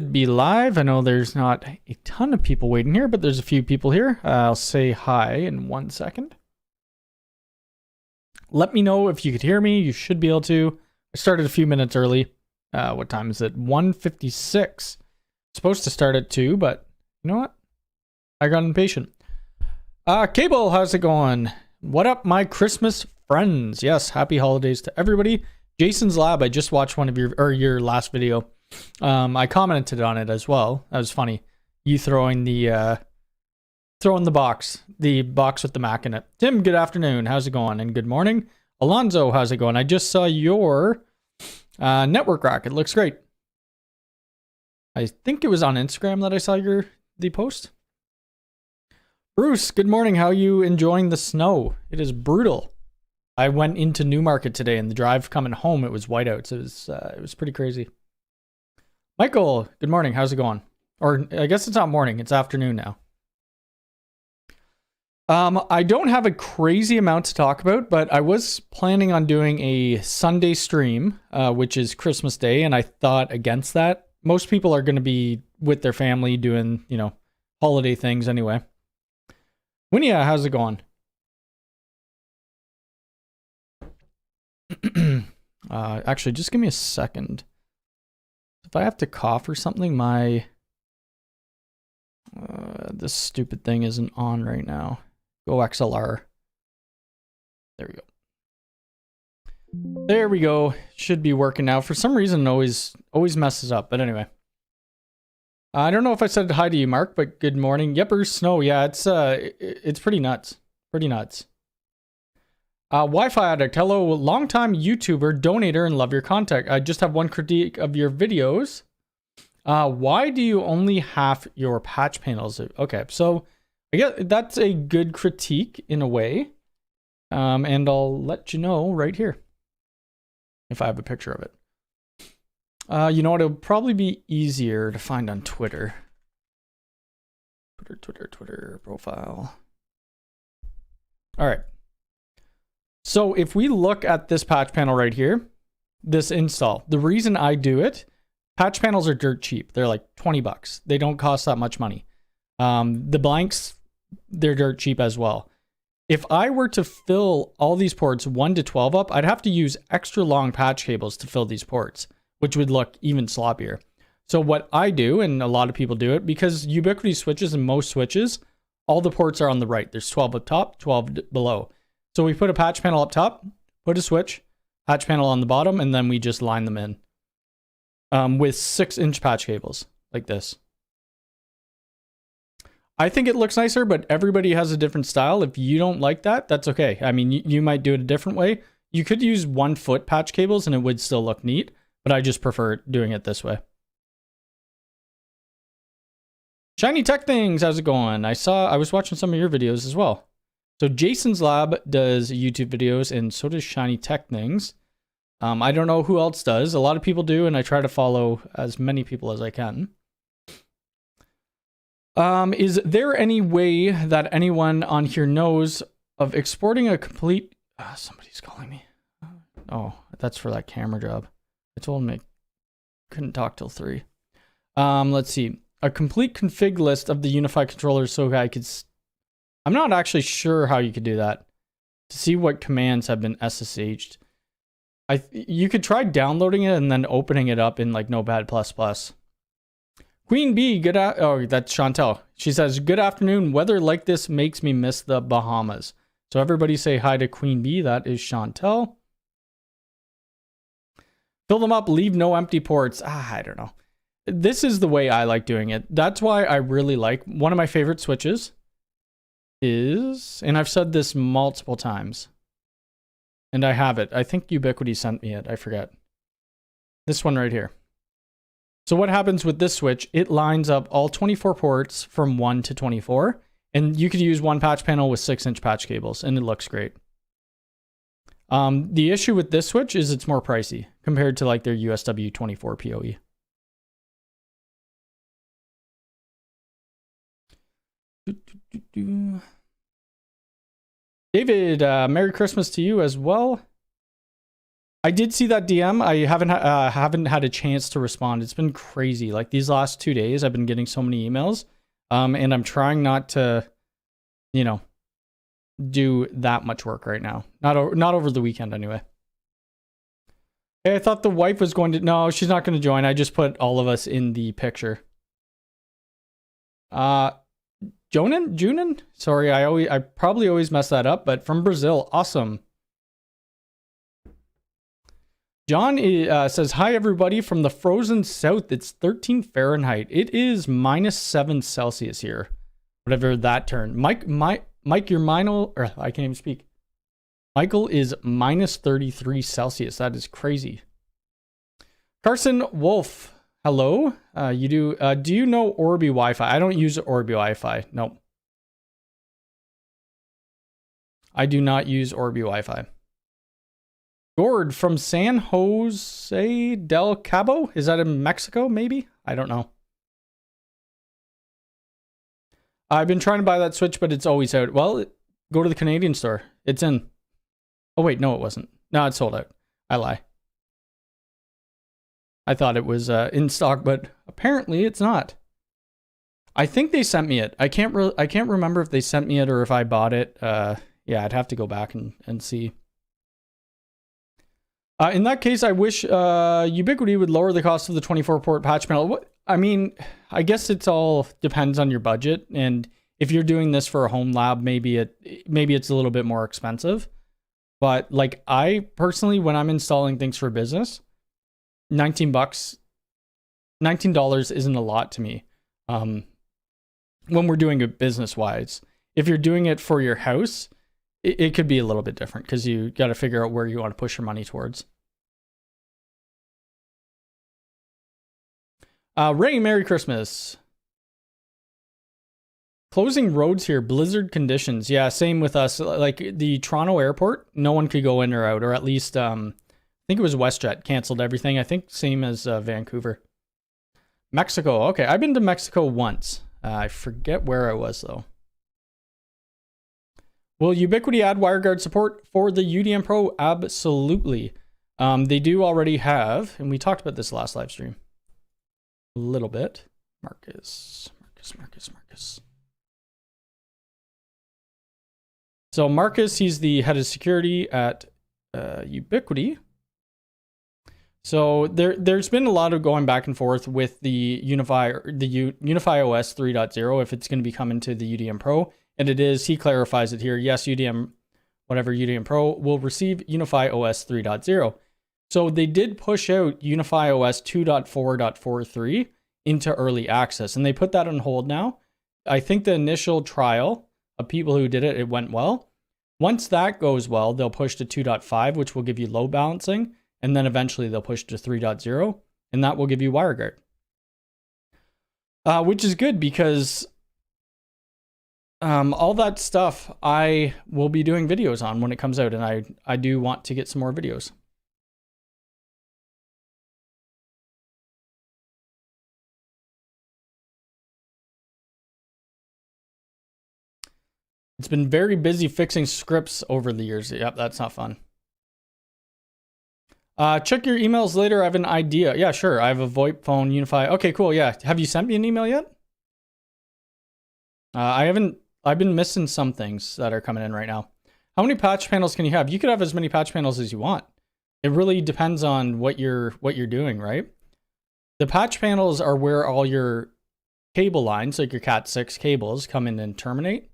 Be live. I know there's not a ton of people waiting here, but there's a few people here. I'll say hi in 1 second. Let me know if you could hear me. You should be able to. I started a few minutes early. What time is it? 1:56. Supposed to start at 2, but you know what? I got impatient. Cable, how's it going? What up, my Christmas friends? Yes, happy holidays to everybody. Jason's Lab, I just watched one of your last video. I commented on it as well. That was funny. You throwing the box with the Mac in it. Tim, good afternoon. How's it going? And good morning. Alonzo, how's it going? I just saw your network rack. It looks great. I think it was on Instagram that I saw the post. Bruce, good morning. How are you enjoying the snow? It is brutal. I went into Newmarket today, and the drive coming home, it was whiteouts. It was pretty crazy. Michael, good morning. How's it going? Or I guess it's not morning. It's afternoon now. I don't have a crazy amount to talk about, but I was planning on doing a Sunday stream, which is Christmas Day, and I thought against that. Most people are going to be with their family doing, holiday things anyway. Winia, how's it going? Actually, just give me a second. If I have to cough or something, this stupid thing isn't on right now. Go XLR. There we go. There we go. Should be working now. For some reason, it always messes up. But anyway, I don't know if I said hi to you, Mark. But good morning. Yepper snow. Yeah, it's pretty nuts. Pretty nuts. Wi-Fi addict. Hello, longtime YouTuber, donator, and love your content. I just have one critique of your videos. Why do you only have your patch panels? Okay, so I guess that's a good critique in a way. And I'll let you know right here if I have a picture of it. You know what? It'll probably be easier to find on Twitter. Twitter profile. All right. So if we look at this patch panel right here, this install, the reason I do it, patch panels are dirt cheap. They're like 20 bucks. They don't cost that much money. The blanks, they're dirt cheap as well. If I were to fill all these ports 1 to 12 up, I'd have to use extra long patch cables to fill these ports, which would look even sloppier. So what I do, and a lot of people do it, because Ubiquiti switches and most switches, all the ports are on the right. There's 12 up top, 12 below. So we put a patch panel up top, put a switch, patch panel on the bottom, and then we just line them in with 6-inch patch cables like this. I think it looks nicer, but everybody has a different style. If you don't like that, that's okay. I mean, you might do it a different way. You could use 1-foot patch cables and it would still look neat, but I just prefer doing it this way. Shiny Tech Things, how's it going? I was watching some of your videos as well. So Jason's Lab does YouTube videos, and so does Shiny Tech Things. I don't know who else does. A lot of people do, and I try to follow as many people as I can. Is there any way that anyone on here knows of exporting a complete... somebody's calling me. Oh, that's for that camera job. I told him I couldn't talk till 3. Let's see. A complete config list of the UniFi controllers so I could... I'm not actually sure how you could do that. To see what commands have been SSH'd. You could try downloading it and then opening it up in like Notepad++. Queen B, oh, that's Chantel. She says, good afternoon. Weather like this makes me miss the Bahamas. So everybody say hi to Queen B. That is Chantel. Fill them up, leave no empty ports. I don't know. This is the way I like doing it. That's why I really like one of my favorite switches is, and I've said this multiple times, and I have it. I think Ubiquiti sent me it. I forget. This one right here. So what happens with this switch, it lines up all 24 ports from 1 to 24, and you could use one patch panel with 6-inch patch cables, and it looks great. The issue with this switch is it's more pricey compared to like their USW 24 PoE. David, Merry Christmas to you as well. I did see that DM. I haven't had a chance to respond. It's been crazy. Like these last 2 days, I've been getting so many emails, and I'm trying not to, you know, do that much work right now. Not over the weekend anyway. Hey, I thought the wife was going to. No, she's not going to join. I just put all of us in the picture. Junin? Sorry, I probably always mess that up, but from Brazil. Awesome. John says, hi, everybody from the frozen south. It's 13 Fahrenheit. It is -7 Celsius here. Whatever that turned. Mike, your Michael, or I can't even speak. Michael is -33 Celsius. That is crazy. Carson Wolf. Hello. Do you know Orbi Wi-Fi? I don't use Orbi Wi-Fi. Nope. I do not use Orbi Wi-Fi. Gord from San Jose del Cabo. Is that in Mexico, maybe? I don't know. I've been trying to buy that Switch, but it's always out. Well, go to the Canadian store. It's in. Oh, wait. No, it wasn't. No, it's sold out. I lie. I thought it was in stock, but apparently it's not. I think they sent me it. I can't remember if they sent me it or if I bought it. Yeah, I'd have to go back and see. In that case, I wish Ubiquiti would lower the cost of the 24-port patch panel. I mean, I guess it's all depends on your budget, and if you're doing this for a home lab, maybe it's a little bit more expensive. But like I personally, when I'm installing things for business, $19 isn't a lot to me. When we're doing it business-wise, if you're doing it for your house, it could be a little bit different because you got to figure out where you want to push your money towards. Ray, Merry Christmas. Closing roads here, blizzard conditions. Yeah, same with us. Like the Toronto airport, no one could go in or out, or at least I think it was WestJet canceled everything. I think same as Vancouver. Mexico. Okay, I've been to Mexico once. I forget where I was though. Will Ubiquiti add WireGuard support for the UDM Pro? Absolutely. They do already have, and we talked about this last live stream a little bit. Marcus. So Marcus, he's the head of security at Ubiquiti. So there's been a lot of going back and forth with the UniFi OS 3.0 if it's going to be coming to the UDM Pro. And it is, he clarifies it here. Yes, UDM Pro will receive UniFi OS 3.0. So they did push out UniFi OS 2.4.43 into early access, and they put that on hold now. I think the initial trial of people who did it, it went well. Once that goes well, they'll push to 2.5, which will give you load balancing, and then eventually they'll push to 3.0, and that will give you WireGuard. Which is good because all that stuff I will be doing videos on when it comes out, and I do want to get some more videos. It's been very busy fixing scripts over the years. Yep, that's not fun. Check your emails later. I have an idea. Yeah, sure. I have a VoIP phone, UniFi. Okay, cool. Yeah. Have you sent me an email yet? I haven't. I've been missing some things that are coming in right now. How many patch panels can you have? You could have as many patch panels as you want. It really depends on what you're doing, right? The patch panels are where all your cable lines, like your Cat6 cables, come in and terminate.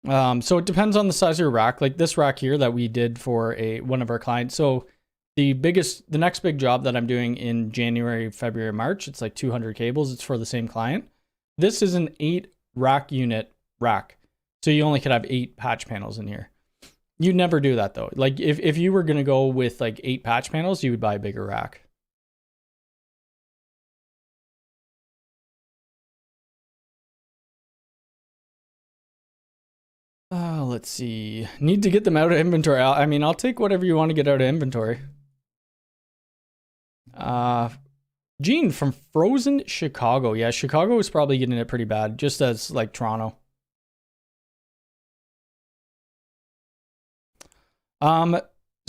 So it depends on the size of your rack. Like this rack here that we did for one of our clients. So the next big job that I'm doing in January, February, March, it's like 200 cables. It's for the same client. This is an 8 rack unit rack. So you only could have 8 patch panels in here. You'd never do that though. Like if you were going to go with like 8 patch panels, you would buy a bigger rack. Let's see. Need to get them out of inventory. I mean, I'll take whatever you want to get out of inventory. Gene from Frozen Chicago. Yeah, Chicago is probably getting it pretty bad, just as like Toronto.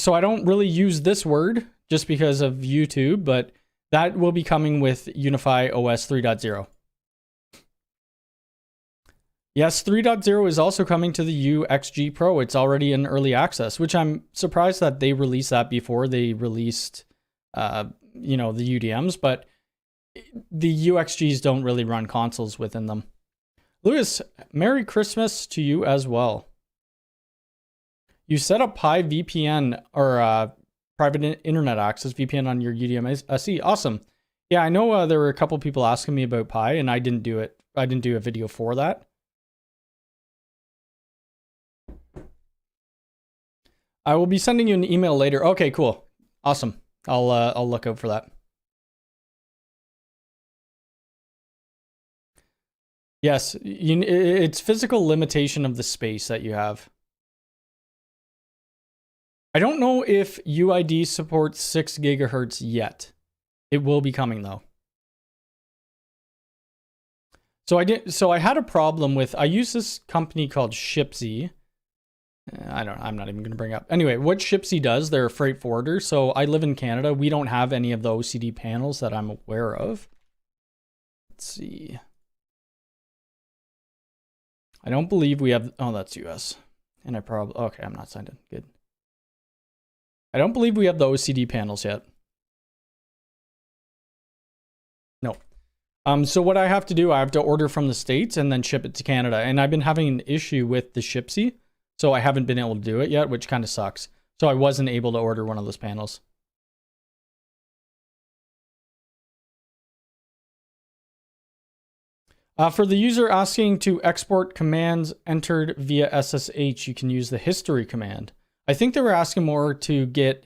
so I don't really use this word just because of YouTube, but that will be coming with UniFi OS 3.0. Yes, 3.0 is also coming to the UXG Pro. It's already in early access, which I'm surprised that they released that before they released, you know, the UDMs, but the UXGs don't really run consoles within them. Lewis, Merry Christmas to you as well. You set up Pi VPN or private internet access VPN on your UDM SE. Awesome. Yeah, I know there were a couple people asking me about Pi, and I didn't do it. I didn't do a video for that. I will be sending you an email later. Okay, cool. Awesome. I'll look out for that. Yes, it's physical limitation of the space that you have. I don't know if UID supports 6 gigahertz yet. It will be coming though. So I had a problem with, I use this company called Shipsy. I'm not even going to bring up. Anyway, what Shipsy does, they're a freight forwarder. So I live in Canada. We don't have any of the OCD panels that I'm aware of. Let's see. I don't believe we have, oh, that's US. And I probably, okay, I'm not signed in. Good. I don't believe we have the OCD panels yet. No. So what I have to do, I have to order from the States and then ship it to Canada. And I've been having an issue with the Shipsy. So I haven't been able to do it yet, which kind of sucks. So I wasn't able to order one of those panels. For the user asking to export commands entered via SSH, you can use the history command. I think they were asking more to get,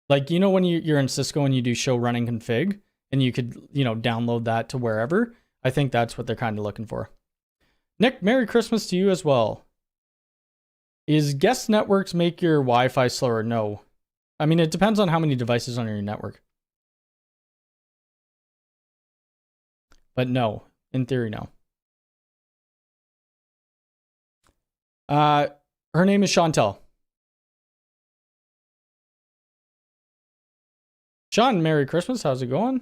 like, you know, when you're in Cisco and you do show running config, and you could, you know, download that to wherever. I think that's what they're kind of looking for. Nick, Merry Christmas to you as well. Is guest networks make your Wi-Fi slower? No. I mean, it depends on how many devices on your network. But no, in theory, no. Her name is Chantel. Sean, Merry Christmas. How's it going?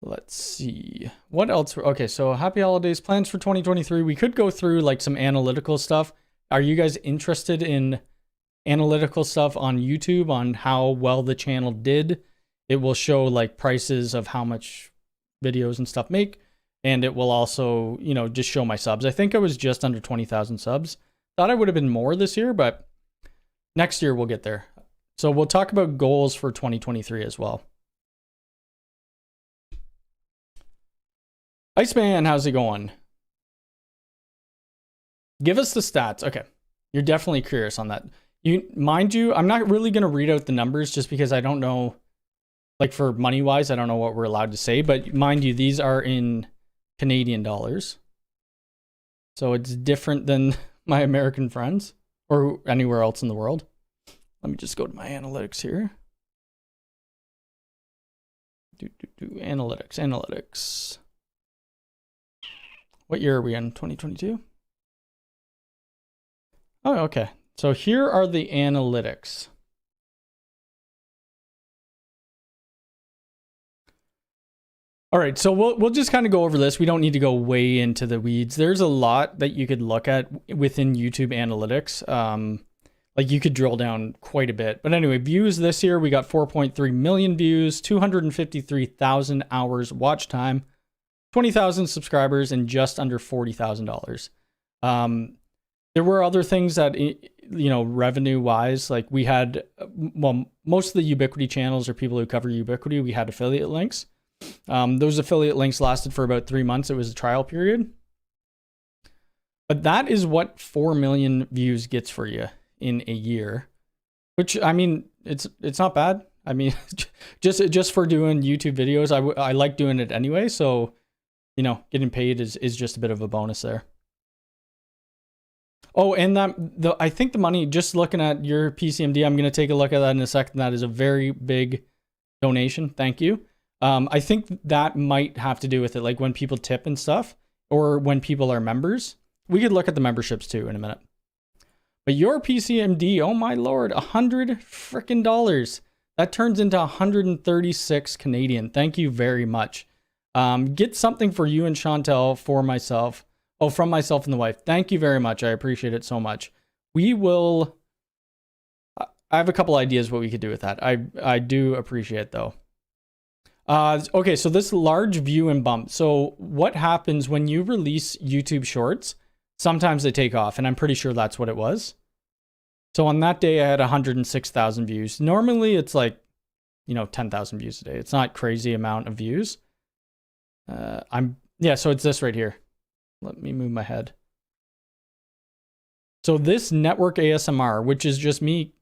Let's see. What else? Okay, so happy holidays. Plans for 2023. We could go through like some analytical stuff. Are you guys interested in analytical stuff on YouTube on how well the channel did? It will show like prices of how much videos and stuff make. And it will also, you know, just show my subs. I think I was just under 20,000 subs. Thought I would have been more this year, but next year we'll get there. So we'll talk about goals for 2023 as well. Iceman, how's it going? Give us the stats. Okay. You're definitely curious on that. Mind you, I'm not really going to read out the numbers just because I don't know, like for money wise, I don't know what we're allowed to say, but mind you, these are in Canadian dollars. So it's different than my American friends or anywhere else in the world. Let me just go to my analytics here. Analytics. What year are we in? 2022? Oh, okay. So here are the analytics. All right, so we'll just kind of go over this. We don't need to go way into the weeds. There's a lot that you could look at within YouTube analytics. Like you could drill down quite a bit. But anyway, views this year, we got 4.3 million views, 253,000 hours watch time, 20,000 subscribers, and just under $40,000. There were other things that, you know, revenue-wise, like we had, well, most of the Ubiquity channels are people who cover Ubiquity. We had affiliate links. Those affiliate links lasted for about 3 months. It was a trial period. But that is what 4 million views gets for you in a year, which, I mean, it's not bad. I mean, just for doing YouTube videos, I like doing it anyway. So, you know, getting paid is just a bit of a bonus there. Oh, and I think the money, just looking at your PCMD, I'm going to take a look at that in a second. That is a very big donation. Thank you. I think that might have to do with it, like when people tip and stuff, or when people are members. We could look at the memberships too in a minute. But your PCMD, oh my lord, $100 freaking dollars. That turns into 136 Canadian. Thank you very much. Get something for you and Chantel for myself. Oh, from myself and the wife. Thank you very much. I appreciate it so much. We will. I have a couple ideas what we could do with that. I do appreciate it though. Okay, so this large view and bump. So what happens when you release YouTube Shorts? Sometimes they take off, and I'm pretty sure that's what it was. So on that day, I had 106,000 views. Normally, it's like, 10,000 views a day. It's not crazy amount of views. So it's this right here. Let me move my head. So this network ASMR, which is just me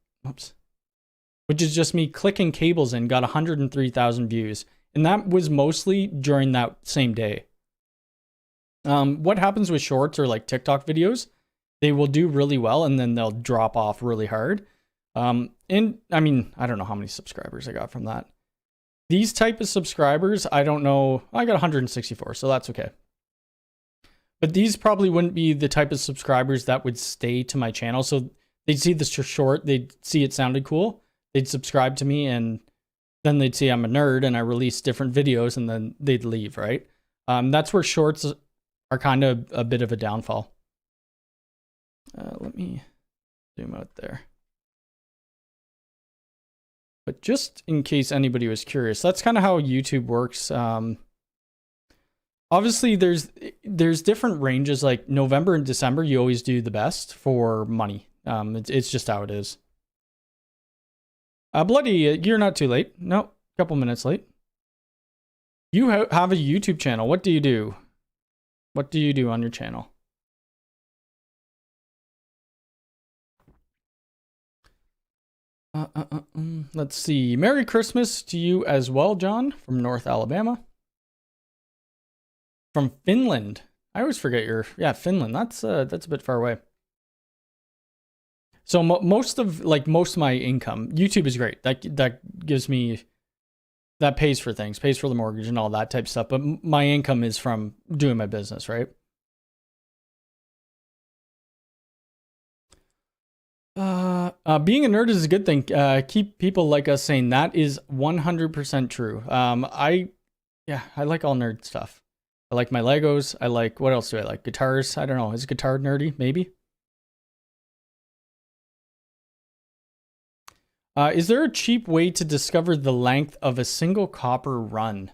clicking cables in, got 103,000 views. And that was mostly during that same day. What happens with shorts or like TikTok videos, they will do really well and then they'll drop off really hard. And I mean, I don't know how many subscribers I got from that. These type of subscribers, I don't know. I got 164, so that's okay. But these probably wouldn't be the type of subscribers that would stay to my channel. So they'd see this short, they'd see it sounded cool, they'd subscribe to me, and then they'd see I'm a nerd and I release different videos, and then they'd leave, right? That's where shorts are kind of a bit of a downfall. Let me zoom out there. But just in case anybody was curious, that's kind of how YouTube works. Obviously, there's different ranges. Like November and December, you always do the best for money. It's just how it is. Bloody, you're not too late. No, a couple minutes late. You have a YouTube channel. What do you do? What do you do on your channel? Let's see. Merry Christmas to you as well, John, from North Alabama. From Finland. I always forget Finland. That's a bit far away. So most of my income, YouTube is great. That gives me, that pays for things, pays for the mortgage and all that type of stuff. But my income is from doing my business, right? Being a nerd is a good thing. Keep people like us saying that is 100% true. I like all nerd stuff. I like my Legos. I like, what else do I like? Guitars. I don't know. Is guitar nerdy? Maybe. Is there a cheap way to discover the length of a single copper run?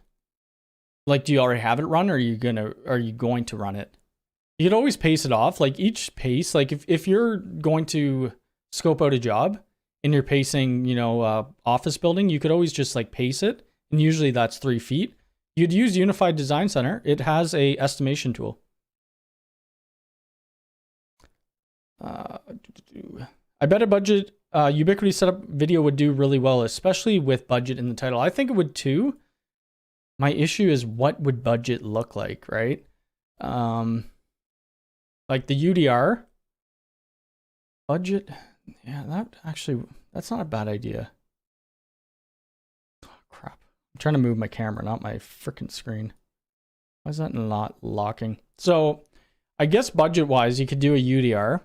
Like, do you already have it run, or are you going to run it? You could always pace it off. Like each pace, like if you're going to scope out a job and you're pacing, office building, you could always just like pace it. And usually that's 3 feet. You'd use Unified Design Center. It has a estimation tool. I bet a budget Ubiquity setup video would do really well, especially with budget in the title. I think it would too. My issue is what would budget look like, right? Like the UDR budget. Yeah, that's not a bad idea. Oh, crap. I'm trying to move my camera, not my freaking screen. Why is that not locking? So I guess budget wise, you could do a UDR.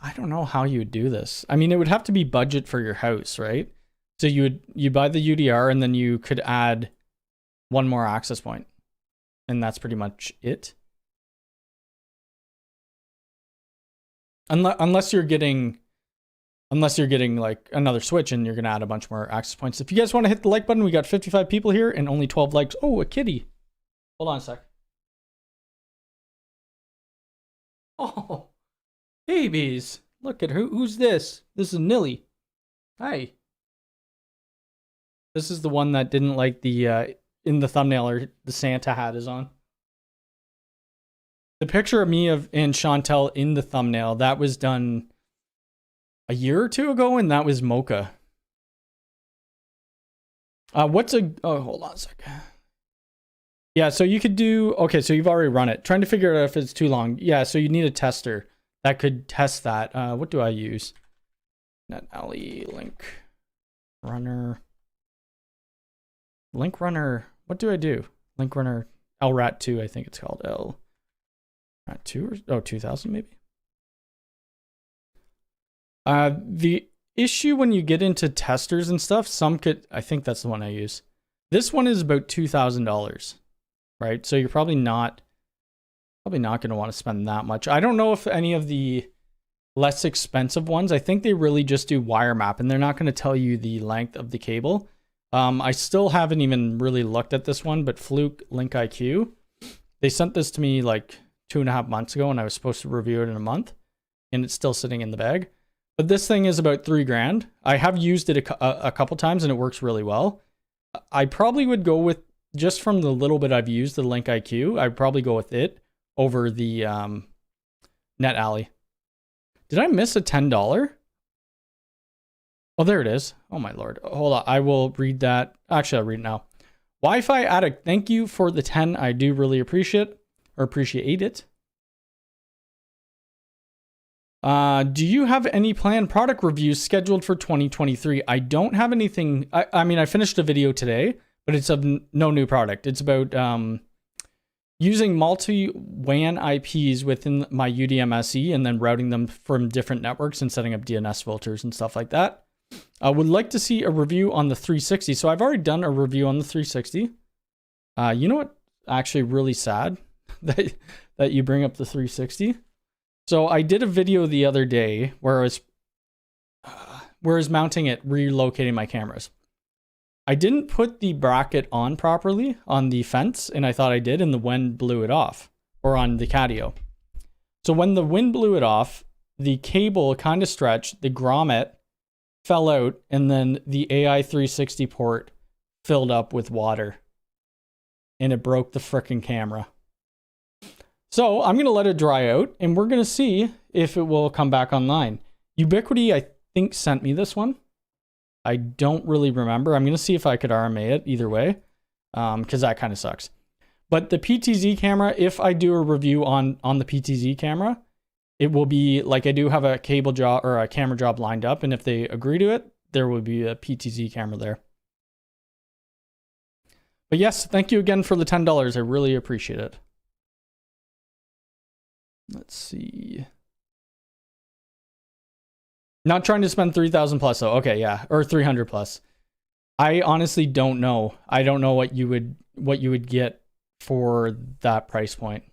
I don't know how you would do this. I mean, it would have to be budget for your house, right? So you buy the UDR and then you could add one more access point. And that's pretty much it. Unless you're getting like another switch and you're going to add a bunch more access points. If you guys want to hit the like button, we got 55 people here and only 12 likes. Oh, a kitty. Hold on a sec. Oh, babies. Look at her. Who's this? This is Nilly. Hi. This is the one that didn't like the, in the thumbnail, or the Santa hat is on. The picture of me and Chantel in the thumbnail, that was done a year or two ago, and that was Mocha. Oh, hold on a sec. Yeah, so you could do, okay, so you've already run it. Trying to figure out if it's too long. Yeah, so you need a tester that could test that. What do I use? NetAlley, link runner. Link runner, what do I do? Link runner, LRAT2, I think it's called. LRAT2, or 2000 maybe? The issue when you get into testers and stuff, some could, I think that's the one I use. This one is about $2,000, right? So you're probably not going to want to spend that much. I don't know if any of the less expensive ones, I think they really just do wire map and they're not going to tell you the length of the cable. I still haven't even really looked at this one, but Fluke Link IQ, they sent this to me like 2.5 months ago and I was supposed to review it in a month and it's still sitting in the bag. But this thing is about $3,000. I have used it a couple times and it works really well. I probably would go with, just from the little bit I've used, the Link IQ, I'd probably go with it over the NetAlley. Did I miss a $10? Oh, there it is. Oh my lord. Hold on. I will read that. Actually, I'll read it now. Wi-Fi Addict, thank you for the 10. I do really appreciate it. Do you have any planned product reviews scheduled for 2023? I don't have anything. I mean, I finished a video today, but it's of no new product. It's about using multi-WAN IPs within my UDM-SE and then routing them from different networks and setting up DNS filters and stuff like that. I would like to see a review on the 360. So I've already done a review on the 360. You know what? Actually, really sad that you bring up the 360. So I did a video the other day where I was mounting it, relocating my cameras. I didn't put the bracket on properly on the fence, and I thought I did, and the wind blew it off, or on the catio. So when the wind blew it off, the cable kind of stretched, the grommet fell out, and then the AI 360 port filled up with water, and it broke the frickin' camera. So I'm going to let it dry out, and we're going to see if it will come back online. Ubiquiti, I think, sent me this one. I don't really remember. I'm going to see if I could RMA it either way, because that kind of sucks. But the PTZ camera, if I do a review on the PTZ camera, it will be like I do have a cable job or a camera job lined up, and if they agree to it, there will be a PTZ camera there. But yes, thank you again for the $10. I really appreciate it. Let's see. Not trying to spend 3,000 plus though. Okay, yeah, or 300 plus. I honestly don't know. I don't know what you would get for that price point.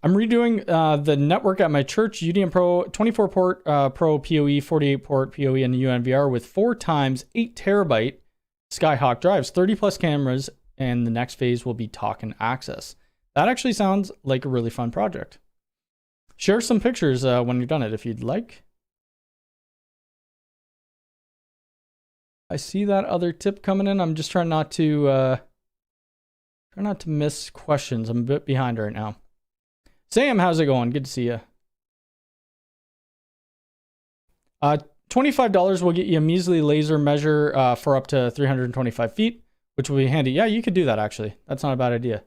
I'm redoing the network at my church, UDM Pro, 24 port Pro PoE, 48 port PoE, and UNVR with 4 times 8 terabyte Skyhawk drives, 30 plus cameras, and the next phase will be talk and access. That actually sounds like a really fun project. Share some pictures when you've done it if you'd like. I see that other tip coming in. I'm just trying not to miss questions. I'm a bit behind right now. Sam, how's it going? Good to see you. $25 will get you a measly laser measure for up to 325 feet, which will be handy. Yeah, you could do that actually. That's not a bad idea.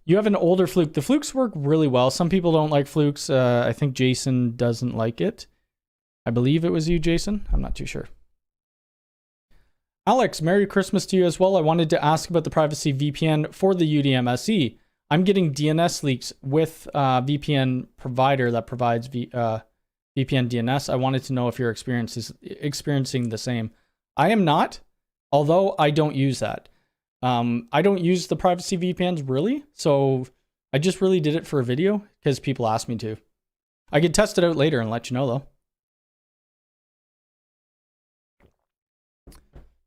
You have an older Fluke. The Flukes work really well. Some people don't like Flukes. I think Jason doesn't like it. I believe it was you, Jason. I'm not too sure. Alex, Merry Christmas to you as well. I wanted to ask about the privacy VPN for the UDM-SE. I'm getting DNS leaks with VPN provider that provides VPN DNS. I wanted to know if you're experiencing the same. I am not, although I don't use that. I don't use the privacy VPNs really, so I just really did it for a video because people asked me to. I could test it out later and let you know though.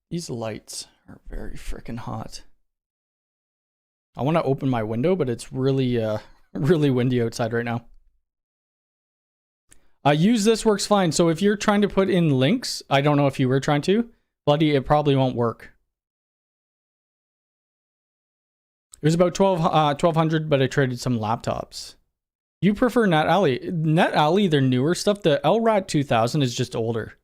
These lights are very freaking hot. I want to open my window, but it's really, really windy outside right now. Use this works fine. So if you're trying to put in links, I don't know if you were trying to, Bloody, it probably won't work. It was about 1,200, but I traded some laptops. You prefer NetAlley. NetAlley, their newer stuff, the LRAT 2000 is just older.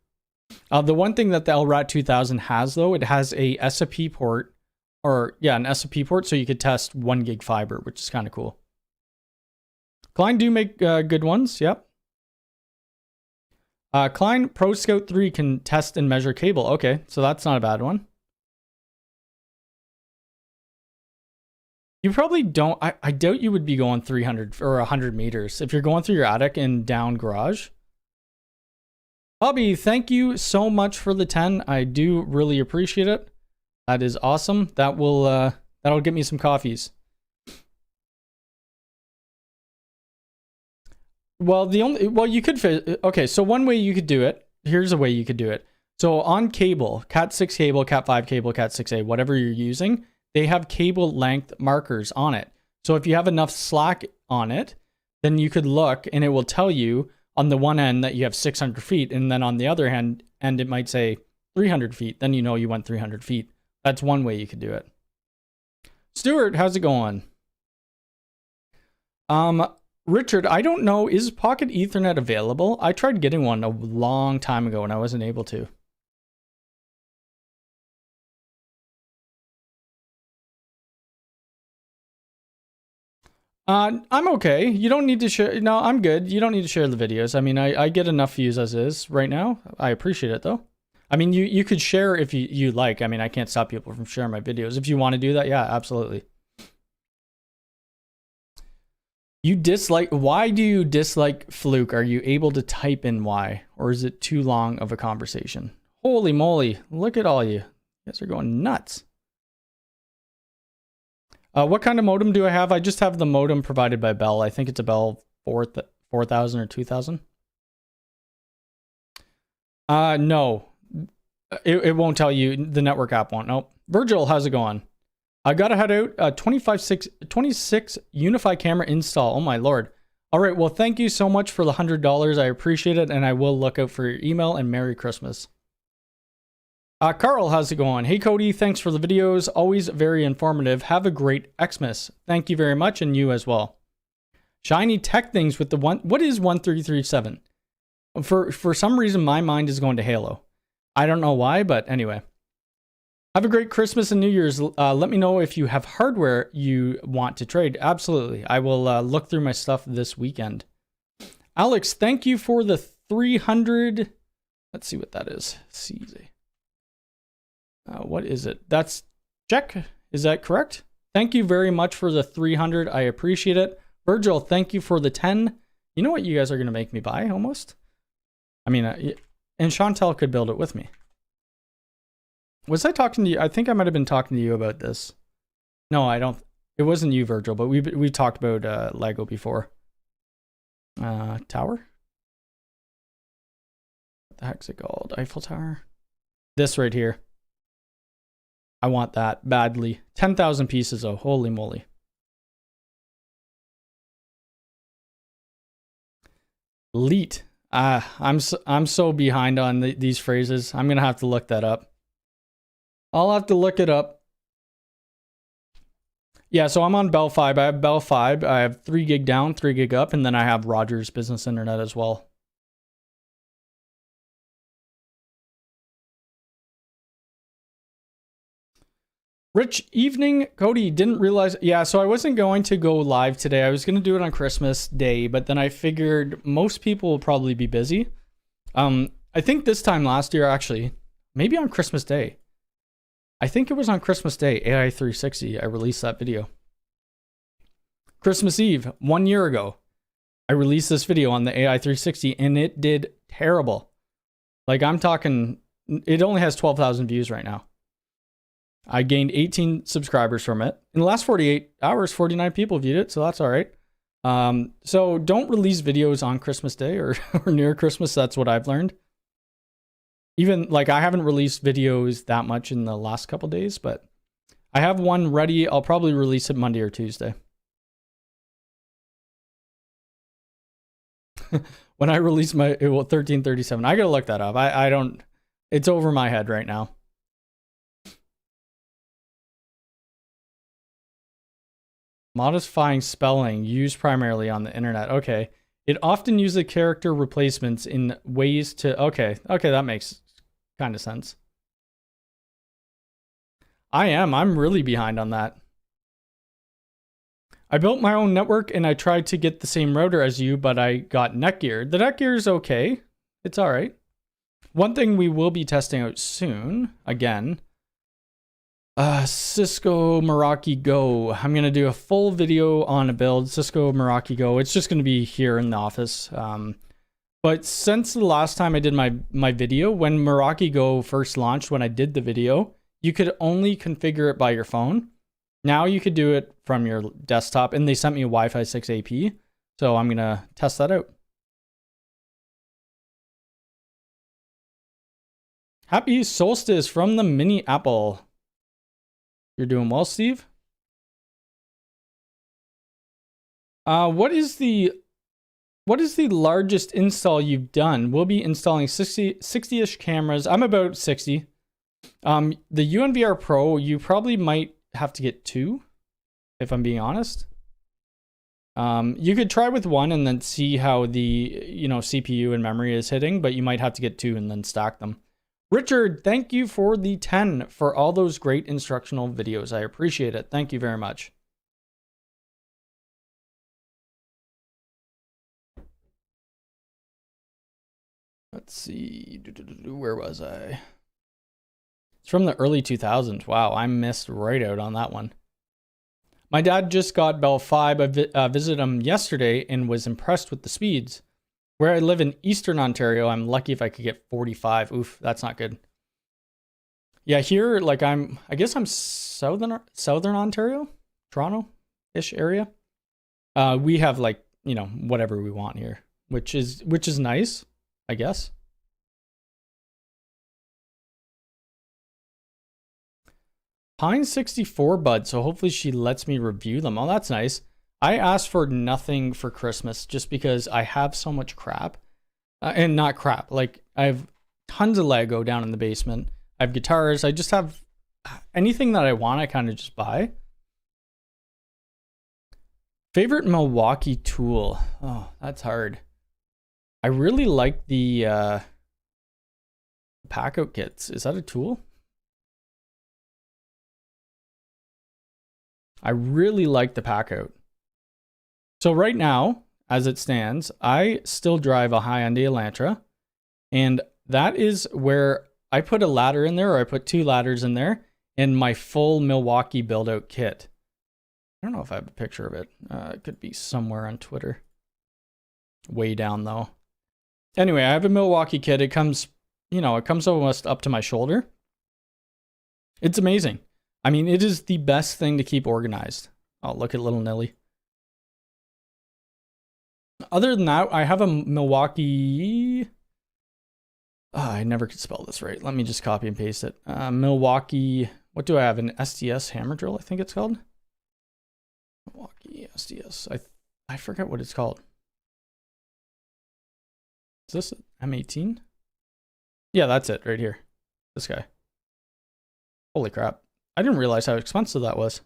The one thing that the LRAT 2000 has, though, it has a SFP port, or yeah, an SFP port, so you could test 1 gig fiber, which is kind of cool. Klein do make good ones, yep. Klein Pro Scout 3 can test and measure cable. Okay, so that's not a bad one. You probably don't. I doubt you would be going 300 or 100 meters if you're going through your attic and down garage. Bobby, thank you so much for the 10. I do really appreciate it. That is awesome. That'll get me some coffees. Well, you could okay, so one way you could do it. Here's a way you could do it. So on cable, Cat 6 cable, Cat 5 cable, Cat 6A, whatever you're using, they have cable length markers on it. So if you have enough slack on it, then you could look and it will tell you on the one end that you have 600 feet. And then on the other hand, it might say 300 feet. Then you know you went 300 feet. That's one way you could do it. Stuart, how's it going? Richard, I don't know. Is Pocket Ethernet available? I tried getting one a long time ago and I wasn't able to. I'm okay. You don't need to share. No, I'm good. You don't need to share the videos. I mean, I get enough views as is right now. I appreciate it though. I mean, you could share if you like. I mean, I can't stop people from sharing my videos. If you want to do that, yeah, absolutely. Why do you dislike Fluke? Are you able to type in why? Or is it too long of a conversation? Holy moly, look at all you. You guys are going nuts. What kind of modem do I have? I just have the modem provided by Bell. I think it's a Bell 4000 or 2000. No. It won't tell you. The network app won't. Nope. Virgil, how's it going? I gotta head out. 26 UniFi camera install. Oh my lord. All right. Well, thank you so much for the $100. I appreciate it, and I will look out for your email. And Merry Christmas. Carl, how's it going? Hey Cody, thanks for the videos. Always very informative. Have a great Xmas. Thank you very much, and you as well. Shiny tech things with the one. What is 1337? For some reason, my mind is going to Halo. I don't know why, but anyway. Have a great Christmas and New Year's. Let me know if you have hardware you want to trade. Absolutely. I will look through my stuff this weekend. Alex, thank you for the 300. Let's see what that is. CZ. What is it? That's check. Is that correct? Thank you very much for the 300. I appreciate it. Virgil, thank you for the 10. You know what you guys are going to make me buy almost? I mean, and Chantel could build it with me. Was I talking to you? I think I might have been talking to you about this. No, I don't. It wasn't you, Virgil, but we've talked about Lego before. Tower? What the heck's it called? Eiffel Tower? This right here. I want that badly. 10,000 pieces though. Holy moly. Leet. I'm so behind on these phrases. I'm gonna have to look that up. I'll have to look it up. Yeah, so I'm on Bell 5. I have Bell 5. I have 3 gig down, 3 gig up, and then I have Rogers Business Internet as well. Rich evening, Cody. Didn't realize. Yeah, so I wasn't going to go live today. I was going to do it on Christmas Day, but then I figured most people will probably be busy. I think this time last year, actually, maybe on Christmas Day. I think it was on Christmas Day, AI 360, I released that video. Christmas Eve, 1 year ago, I released this video on the AI 360 and it did terrible. Like I'm talking, it only has 12,000 views right now. I gained 18 subscribers from it. In the last 48 hours, 49 people viewed it, so that's all right. So don't release videos on Christmas Day or near Christmas, that's what I've learned. Even like I haven't released videos that much in the last couple days, but I have one ready. I'll probably release it Monday or Tuesday. When I release my 1337, I gotta look that up. I don't, it's over my head right now. Modifying spelling used primarily on the internet. Okay. It often uses character replacements in ways to, okay, that makes kind of sense. I'm really behind on that. I built my own network and I tried to get the same router as you, but I got Netgear. The Netgear is okay. It's all right. One thing we will be testing out soon, again, Cisco Meraki Go. I'm going to do a full video on a build, Cisco Meraki Go. It's just going to be here in the office. But since the last time I did my video, when Meraki Go first launched, when I did the video, you could only configure it by your phone. Now you could do it from your desktop, and they sent me a Wi-Fi 6 AP. So I'm going to test that out. Happy solstice from the mini apple. You're doing well, Steve. What is the largest install you've done? We'll be installing 60-ish cameras. I'm about 60. The UNVR Pro, you probably might have to get 2, if I'm being honest. You could try with 1 and then see how the CPU and memory is hitting, but you might have to get 2 and then stack them. Richard, thank you for the 10 for all those great instructional videos. I appreciate it. Thank you very much. Let's see. Where was I? It's from the early 2000s. Wow, I missed right out on that one. My dad just got Bell 5. I visited him yesterday and was impressed with the speeds. Where I live in Eastern Ontario, I'm lucky if I could get 45. Oof, that's not good. Yeah, here, like I guess I'm Southern Ontario, Toronto-ish area. We have like, whatever we want here, which is nice, I guess. Pine 64 bud, so hopefully she lets me review them. Oh, that's nice. I asked for nothing for Christmas just because I have so much crap. And not crap, like I have tons of Lego down in the basement. I have guitars. I just have anything that I want, I kind of just buy. Favorite Milwaukee tool? Oh, that's hard. I really like the pack out kits. Is that a tool? I really like the pack out. So right now, as it stands, I still drive a Hyundai Elantra, and that is where I put a ladder in there, or I put 2 ladders in there, and my full Milwaukee build-out kit. I don't know if I have a picture of it. It could be somewhere on Twitter. Way down, though. Anyway, I have a Milwaukee kit. It comes, it comes almost up to my shoulder. It's amazing. I mean, it is the best thing to keep organized. Oh, look at little Nelly. Other than that, I have a Milwaukee... I never could spell this right. Let me just copy and paste it. Milwaukee... What do I have? An SDS hammer drill, I think it's called. Milwaukee SDS. I forget what it's called. Is this M18? Yeah, that's it right here. This guy. Holy crap. I didn't realize how expensive that was.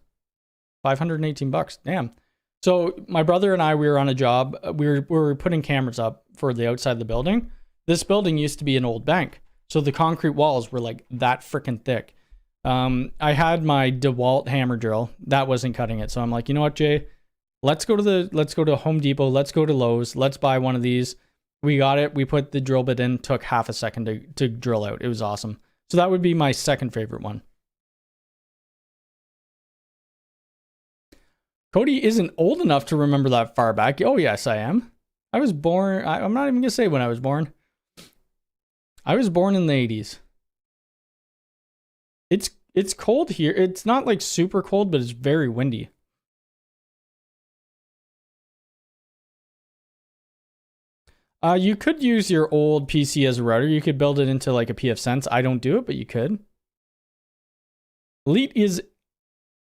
518 bucks. Damn. So my brother and I, we were on a job. We were putting cameras up for the outside of the building. This building used to be an old bank. So the concrete walls were like that freaking thick. I had my DeWalt hammer drill. That wasn't cutting it. So I'm like, you know what, Jay? Let's go to Home Depot. Let's go to Lowe's. Let's buy one of these. We got it. We put the drill bit in. Took half a second to drill out. It was awesome. So that would be my second favorite one. Cody isn't old enough to remember that far back. Oh, yes, I am. I was born... I'm not even going to say when I was born. I was born in the 80s. It's cold here. It's not like super cold, but it's very windy. You could use your old PC as a router. You could build it into like a pfSense. I don't do it, but you could. Elite is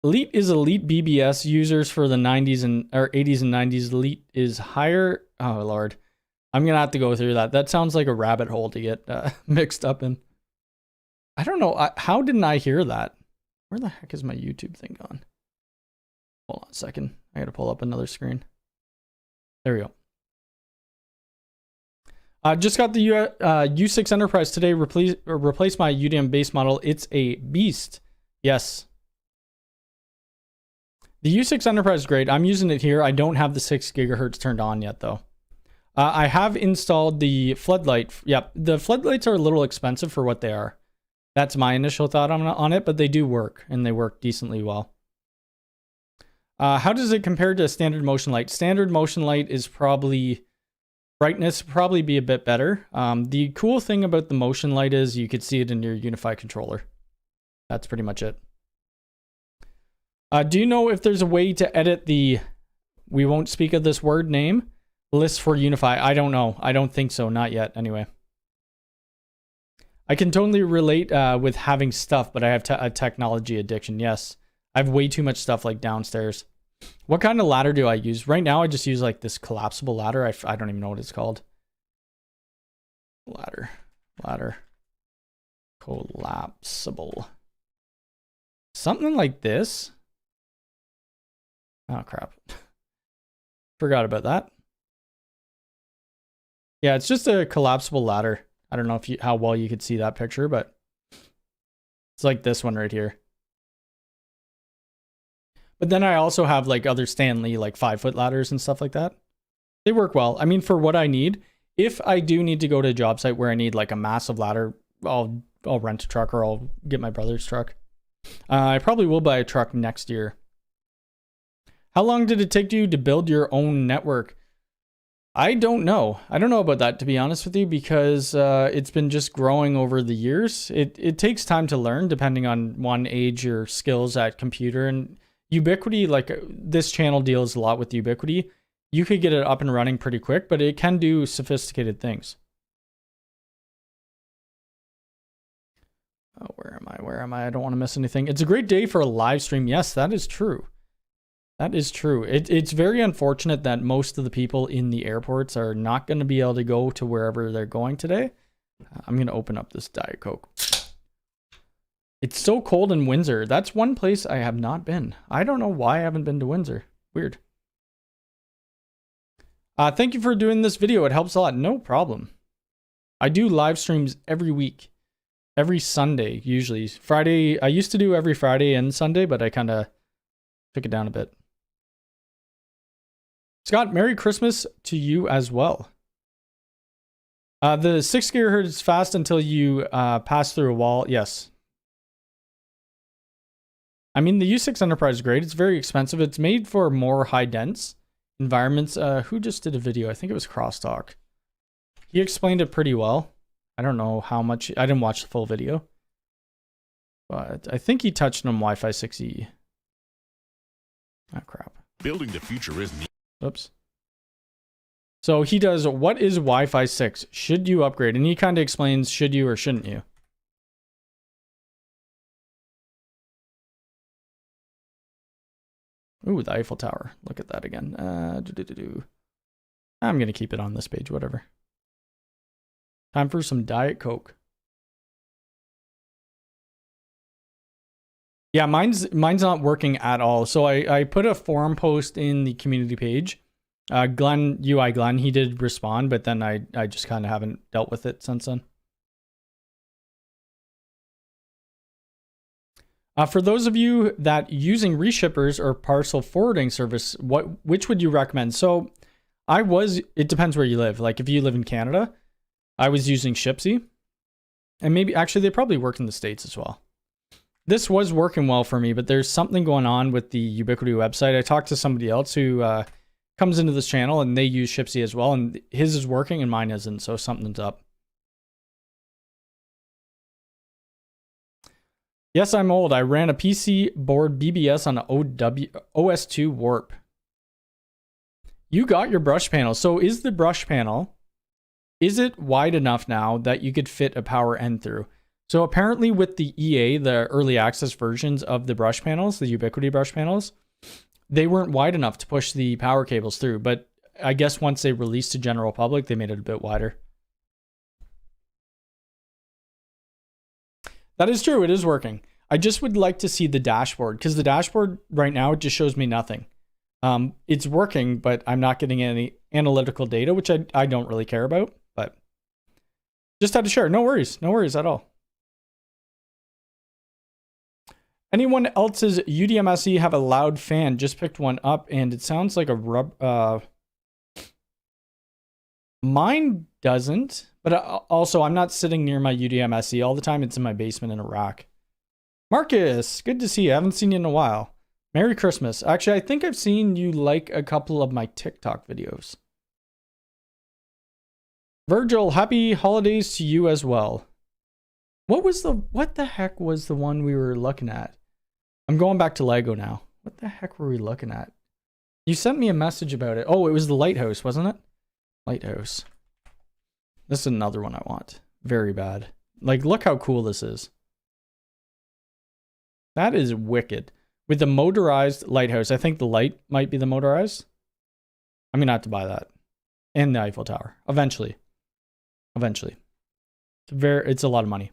Elite BBS users for the 90s or 80s and 90s. Elite is higher. Oh, Lord. I'm going to have to go through that. That sounds like a rabbit hole to get mixed up in. I don't know. How didn't I hear that? Where the heck is my YouTube thing gone? Hold on a second. I got to pull up another screen. There we go. Just got the U6 Enterprise today. Replace my UDM base model. It's a beast. Yes. The U6 Enterprise is great. I'm using it here. I don't have the 6 gigahertz turned on yet, though. I have installed the floodlight. Yep, the floodlights are a little expensive for what they are. That's my initial thought on it, but they do work, and they work decently well. How does it compare to standard motion light? Standard motion light is probably, brightness probably be a bit better. The cool thing about the motion light is you could see it in your UniFi controller. That's pretty much it. Do you know if there's a way to edit the, we won't speak of this word name, list for UniFi? I don't know. I don't think so. Not yet, anyway. I can totally relate with having stuff, but I have a technology addiction. Yes, I have way too much stuff like downstairs. What kind of ladder do I use? Right now, I just use like this collapsible ladder. I don't even know what it's called. Ladder. Collapsible. Something like this. Oh, crap. Forgot about that. Yeah, it's just a collapsible ladder. I don't know if how well you could see that picture, but it's like this one right here. But then I also have like other Stanley, like 5-foot ladders and stuff like that. They work well. I mean, for what I need, if I do need to go to a job site where I need like a massive ladder, I'll rent a truck or I'll get my brother's truck. I probably will buy a truck next year. How long did it take you to build your own network? I don't know. I don't know about that, to be honest with you, because it's been just growing over the years. It takes time to learn, depending on one, age or skills at computer. And Ubiquiti, like this channel deals a lot with Ubiquiti. You could get it up and running pretty quick, but it can do sophisticated things. Oh, where am I? I don't want to miss anything. It's a great day for a live stream. Yes, that is true. That is true. It's very unfortunate that most of the people in the airports are not going to be able to go to wherever they're going today. I'm going to open up this Diet Coke. It's so cold in Windsor. That's one place I have not been. I don't know why I haven't been to Windsor. Weird. Thank you for doing this video. It helps a lot. No problem. I do live streams every week. Every Sunday, usually. Friday, I used to do every Friday and Sunday, but I kind of took it down a bit. Scott, Merry Christmas to you as well. The 6 gigahertz is fast until you pass through a wall. Yes. I mean, the U6 Enterprise is great. It's very expensive. It's made for more high-dense environments. Who just did a video? I think it was Crosstalk. He explained it pretty well. I don't know how much. I didn't watch the full video. But I think he touched on Wi-Fi 6E. Oh, crap. Building the future is neat. Oops. So he does, what is Wi-Fi 6? Should you upgrade? And he kind of explains, should you or shouldn't you? Ooh, the Eiffel Tower. Look at that again. I'm going to keep it on this page, whatever. Time for some Diet Coke. Yeah, mine's not working at all. So I put a forum post in the community page. Glenn, he did respond, but then I just kind of haven't dealt with it since then. For those of you that using reshippers or parcel forwarding service, which would you recommend? So it depends where you live. Like if you live in Canada, I was using Shipsy. And maybe, actually they probably work in the States as well. This was working well for me, but there's something going on with the Ubiquiti website. I talked to somebody else who comes into this channel and they use Shipsy as well, and his is working and mine isn't, so something's up. Yes, I'm old. I ran a PC board BBS on an OS2 warp. You got your brush panel. So is the brush panel, is it wide enough now that you could fit a power end through? So apparently with the EA, the early access versions of the brush panels, the Ubiquiti brush panels, they weren't wide enough to push the power cables through. But I guess once they released to general public, they made it a bit wider. That is true. It is working. I just would like to see the dashboard, because the dashboard right now, it just shows me nothing. It's working, but I'm not getting any analytical data, which I don't really care about. But just had to share. No worries. No worries at all. Anyone else's UDMSE have a loud fan? Just picked one up and it sounds like a Mine doesn't, but also I'm not sitting near my UDM SE all the time. It's in my basement in a rack. Marcus, good to see you. I haven't seen you in a while. Merry Christmas. Actually, I think I've seen you like a couple of my TikTok videos. Virgil, happy holidays to you as well. What the heck was the one we were looking at? I'm going back to Lego now. What the heck were we looking at? You sent me a message about it. Oh, it was the lighthouse, wasn't it? Lighthouse. This is another one I want. Very bad. Like, look how cool this is. That is wicked. With the motorized lighthouse. I think the light might be the motorized. I'm going to have to buy that. And the Eiffel Tower. Eventually. Eventually. It's a lot of money.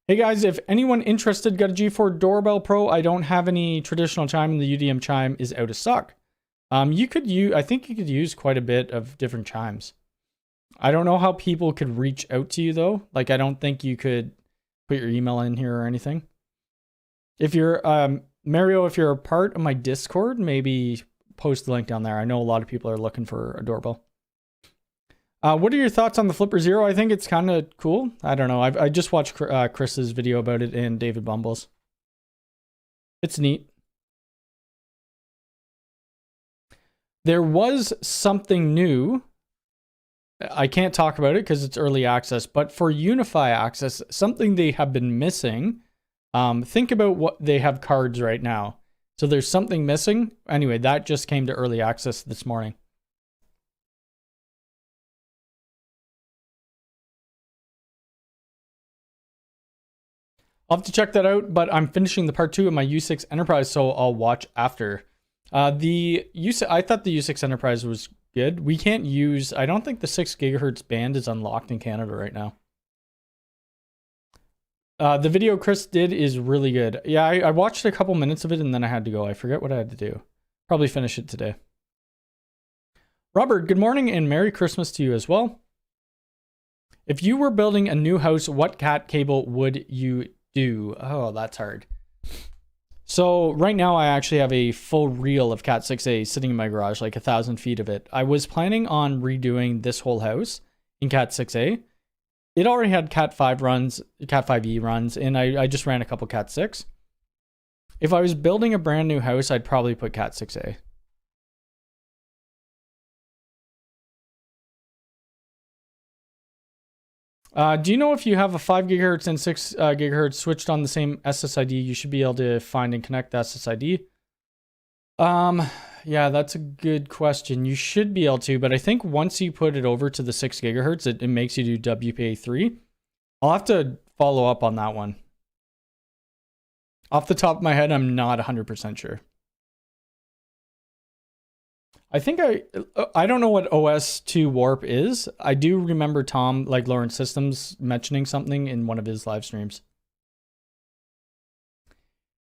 Hey guys, if anyone interested got a G4 Doorbell Pro, I don't have any traditional chime and the UDM chime is out of stock. I think you could use quite a bit of different chimes. I don't know how people could reach out to you though. Like, I don't think you could put your email in here or anything. If you're, Mario, if you're a part of my Discord, maybe post the link down there. I know a lot of people are looking for a doorbell. What are your thoughts on the Flipper Zero? I think it's kind of cool. I don't know. I just watched Chris's video about it and David Bumble's. It's neat. There was something new. I can't talk about it because it's early access, but for UniFi access, something they have been missing. Think about what they have cards right now. So there's something missing. Anyway, that just came to early access this morning. I'll have to check that out, but I'm finishing the part 2 of my U6 Enterprise, so I'll watch after. I thought the U6 Enterprise was good. We can't use, I don't think the 6 gigahertz band is unlocked in Canada right now. The video Chris did is really good. Yeah, I watched a couple minutes of it and then I had to go. I forget what I had to do. Probably finish it today. Robert, good morning and Merry Christmas to you as well. If you were building a new house, what cat cable would you do? Oh, that's hard. So right now I actually have a full reel of Cat 6A sitting in my garage, like 1,000 feet of it. I was planning on redoing this whole house in Cat 6A. It already had Cat 5 runs, Cat 5e runs, and I just ran a couple Cat 6. If I was building a brand new house, I'd probably put Cat 6A. Do you know if you have a 5 gigahertz and 6 gigahertz switched on the same SSID, you should be able to find and connect the SSID? Yeah, that's a good question. You should be able to, but I think once you put it over to the 6 gigahertz, it makes you do WPA3. I'll have to follow up on that one. Off the top of my head, I'm not 100% sure. I think I don't know what OS2 Warp is. I do remember Tom, like Lawrence Systems, mentioning something in one of his live streams.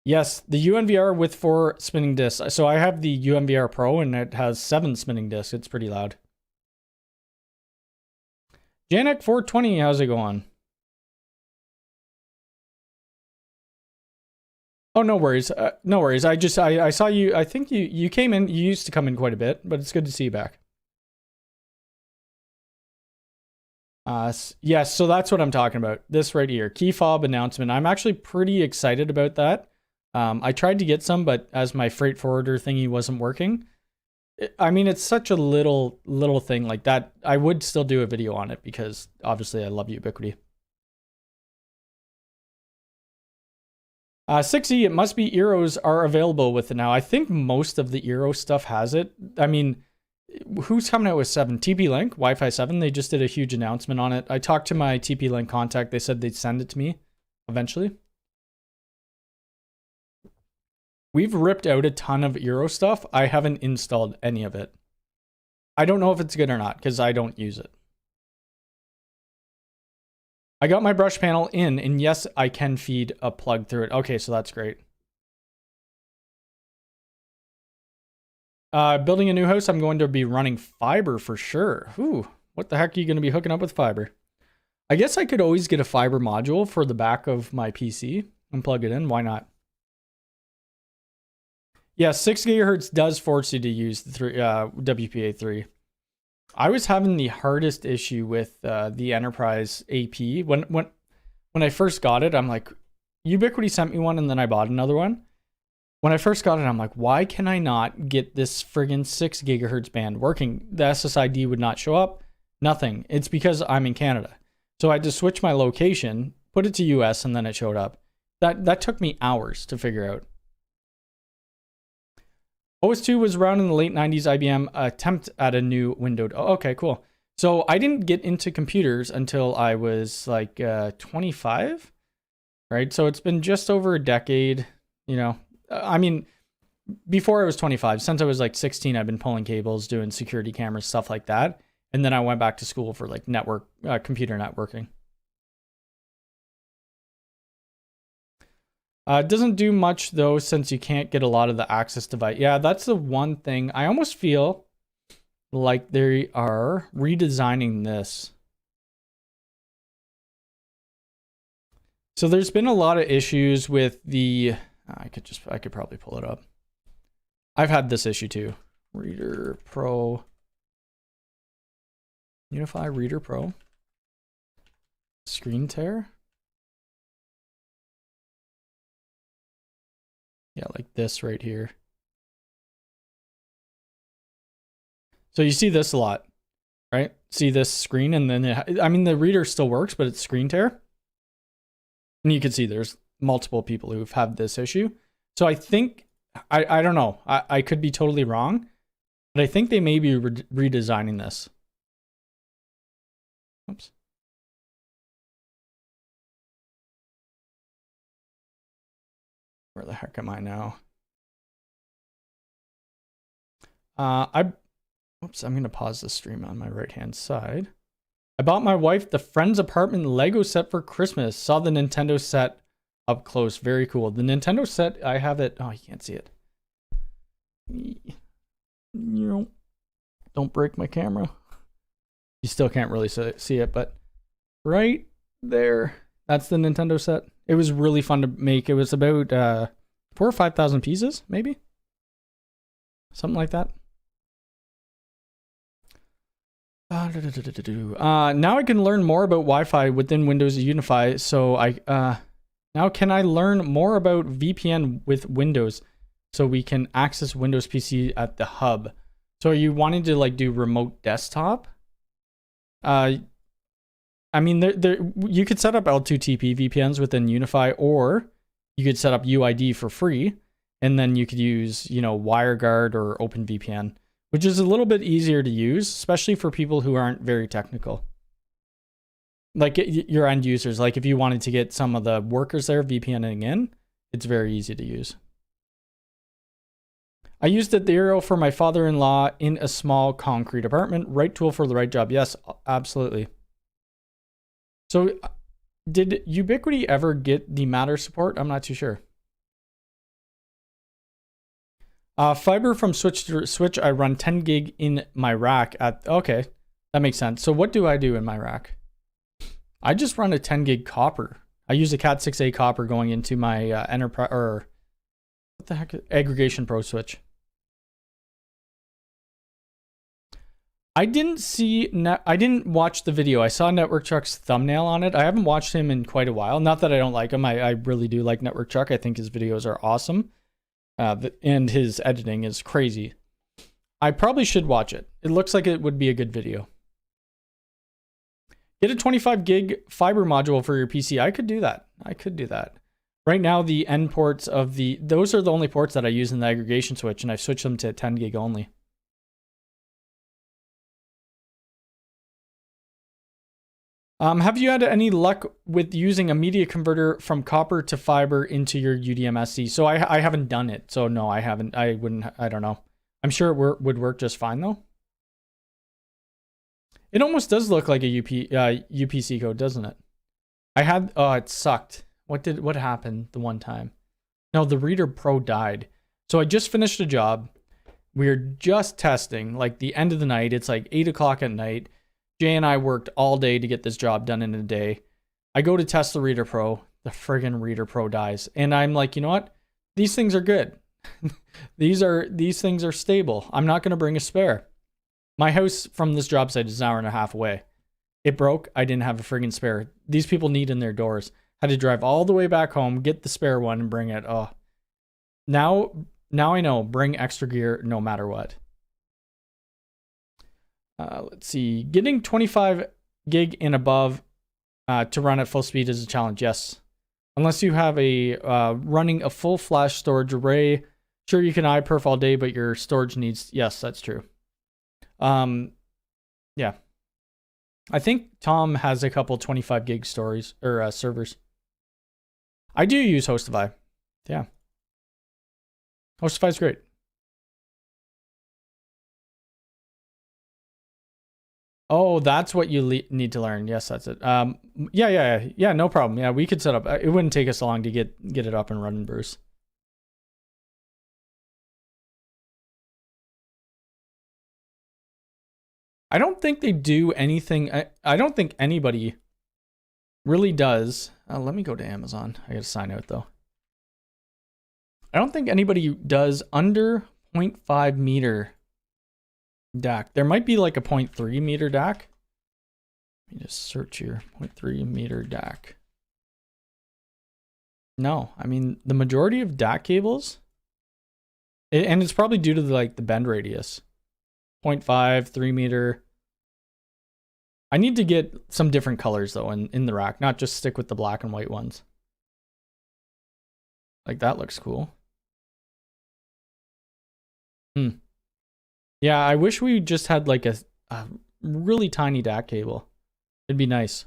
Yes, the UNVR with 4 spinning discs. So I have the UNVR Pro and it has 7 spinning discs. It's pretty loud. Janek 420, how's it going? Oh, no worries. No worries. I saw you. I think you came in. You used to come in quite a bit, but it's good to see you back. Yes, so that's what I'm talking about. This right here, key fob announcement. I'm actually pretty excited about that. I tried to get some, but as my freight forwarder thingy wasn't working, I mean, it's such a little thing like that. I would still do a video on it because obviously I love Ubiquiti. 6E, it must be Eros are available with it now. I think most of the Eero stuff has it. I mean, who's coming out with 7? TP-Link, Wi-Fi 7, they just did a huge announcement on it. I talked to my TP-Link contact. They said they'd send it to me eventually. We've ripped out a ton of Eero stuff. I haven't installed any of it. I don't know if it's good or not because I don't use it. I got my brush panel in, and yes, I can feed a plug through it. Okay, so that's great. Building a new house, I'm going to be running fiber for sure. Ooh, what the heck are you going to be hooking up with fiber? I guess I could always get a fiber module for the back of my PC and plug it in. Why not? Yeah, 6 gigahertz does force you to use the WPA3. I was having the hardest issue with the Enterprise AP. When I first got it, I'm like, Ubiquiti sent me one and then I bought another one. When I first got it, I'm like, why can I not get this friggin' 6 gigahertz band working? The SSID would not show up, nothing. It's because I'm in Canada. So I had to switch my location, put it to US, and then it showed up. That took me hours to figure out. OS2 was around in the late 90s. IBM attempt at a new windowed. Oh, okay, cool. So I didn't get into computers until I was like 25, right? So it's been just over a decade, you know. I mean, before I was 25, since I was like 16, I've been pulling cables, doing security cameras, stuff like that. And then I went back to school for like computer networking. It doesn't do much though, since you can't get a lot of the access device. Yeah, that's the one thing. I almost feel like they are redesigning this. So there's been a lot of issues with the, I could probably pull it up. I've had this issue too. Reader Pro. UniFi Reader Pro. Screen tear. Yeah, like this right here. So you see this a lot, right? See this screen, and then I mean the reader still works, but it's screen tear. And you can see there's multiple people who've had this issue. So I think I don't know. I could be totally wrong, but I think they may be redesigning this. Oops. Where the heck am I now? Oops, I'm going to pause the stream on my right-hand side. I bought my wife the Friends Apartment Lego set for Christmas. Saw the Nintendo set up close. Very cool. The Nintendo set, I have it. Oh, you can't see it. Don't break my camera. You still can't really see it, but right there, that's the Nintendo set. It was really fun to make. It was about 4,000 or 5,000 pieces, maybe? Something like that. Now I can learn more about Wi-Fi within Windows UniFi. So now can I learn more about VPN with Windows so we can access Windows PC at the hub? So are you wanting to like do remote desktop? I mean, you could set up L2TP VPNs within UniFi, or you could set up UID for free, and then you could use, WireGuard or OpenVPN, which is a little bit easier to use, especially for people who aren't very technical. Like your end users, like if you wanted to get some of the workers there VPNing in, it's very easy to use. I used Ethereum for my father-in-law in a small concrete apartment. Right tool for the right job. Yes, absolutely. So did Ubiquiti ever get the Matter support? I'm not too sure. Fiber from switch to switch. I run 10 gig in my rack at, okay, that makes sense. So what do I do in my rack? I just run a 10 gig copper. I use a Cat6a copper going into my enterprise, or what the heck, aggregation pro switch. I didn't watch the video. I saw Network Chuck's thumbnail on it. I haven't watched him in quite a while. Not that I don't like him. I really do like Network Chuck. I think his videos are awesome. And his editing is crazy. I probably should watch it. It looks like it would be a good video. Get a 25 gig fiber module for your PC. I could do that. Right now, the end ports of those are the only ports that I use in the aggregation switch, and I've switched them to 10 gig only. Have you had any luck with using a media converter from copper to fiber into your UDMSC? So I haven't done it. So no, I haven't. I don't know. I'm sure it would work just fine though. It almost does look like a UPC code, doesn't it? It sucked. What happened the one time? No, the Reader Pro died. So I just finished a job. We're just testing, like the end of the night. It's like 8 o'clock at night. Jay and I worked all day to get this job done in a day. I go to test the Reader Pro. The friggin' Reader Pro dies. And I'm like, you know what? These things are good. These things are stable. I'm not going to bring a spare. My house from this job site is an hour and a half away. It broke. I didn't have a friggin' spare. These people need in their doors. Had to drive all the way back home, get the spare one, and bring it. Oh, now I know. Bring extra gear no matter what. Let's see. Getting 25 gig and above to run at full speed is a challenge. Yes. Unless you have a running a full flash storage array. Sure, you can iPerf all day, but your storage needs... Yes, that's true. Yeah. I think Tom has a couple 25 gig stories or servers. I do use Hostify. Yeah. Hostify is great. Oh, that's what you need to learn. Yes, that's it. Yeah, no problem. Yeah, we could set up. It wouldn't take us long to get it up and running, Bruce. I don't think they do anything. I don't think anybody really does. Let me go to Amazon. I gotta sign out though. I don't think anybody does under 0.5 meter DAC. There might be like a 0.3 meter DAC. Let me just search here. 0.3 meter DAC. No, I mean the majority of DAC cables, and it's probably due to the bend radius. 0.5, 3 meter. I need to get some different colors though in the rack, not just stick with the black and white ones. Like that looks cool. Yeah, I wish we just had like a really tiny DAC cable. It'd be nice.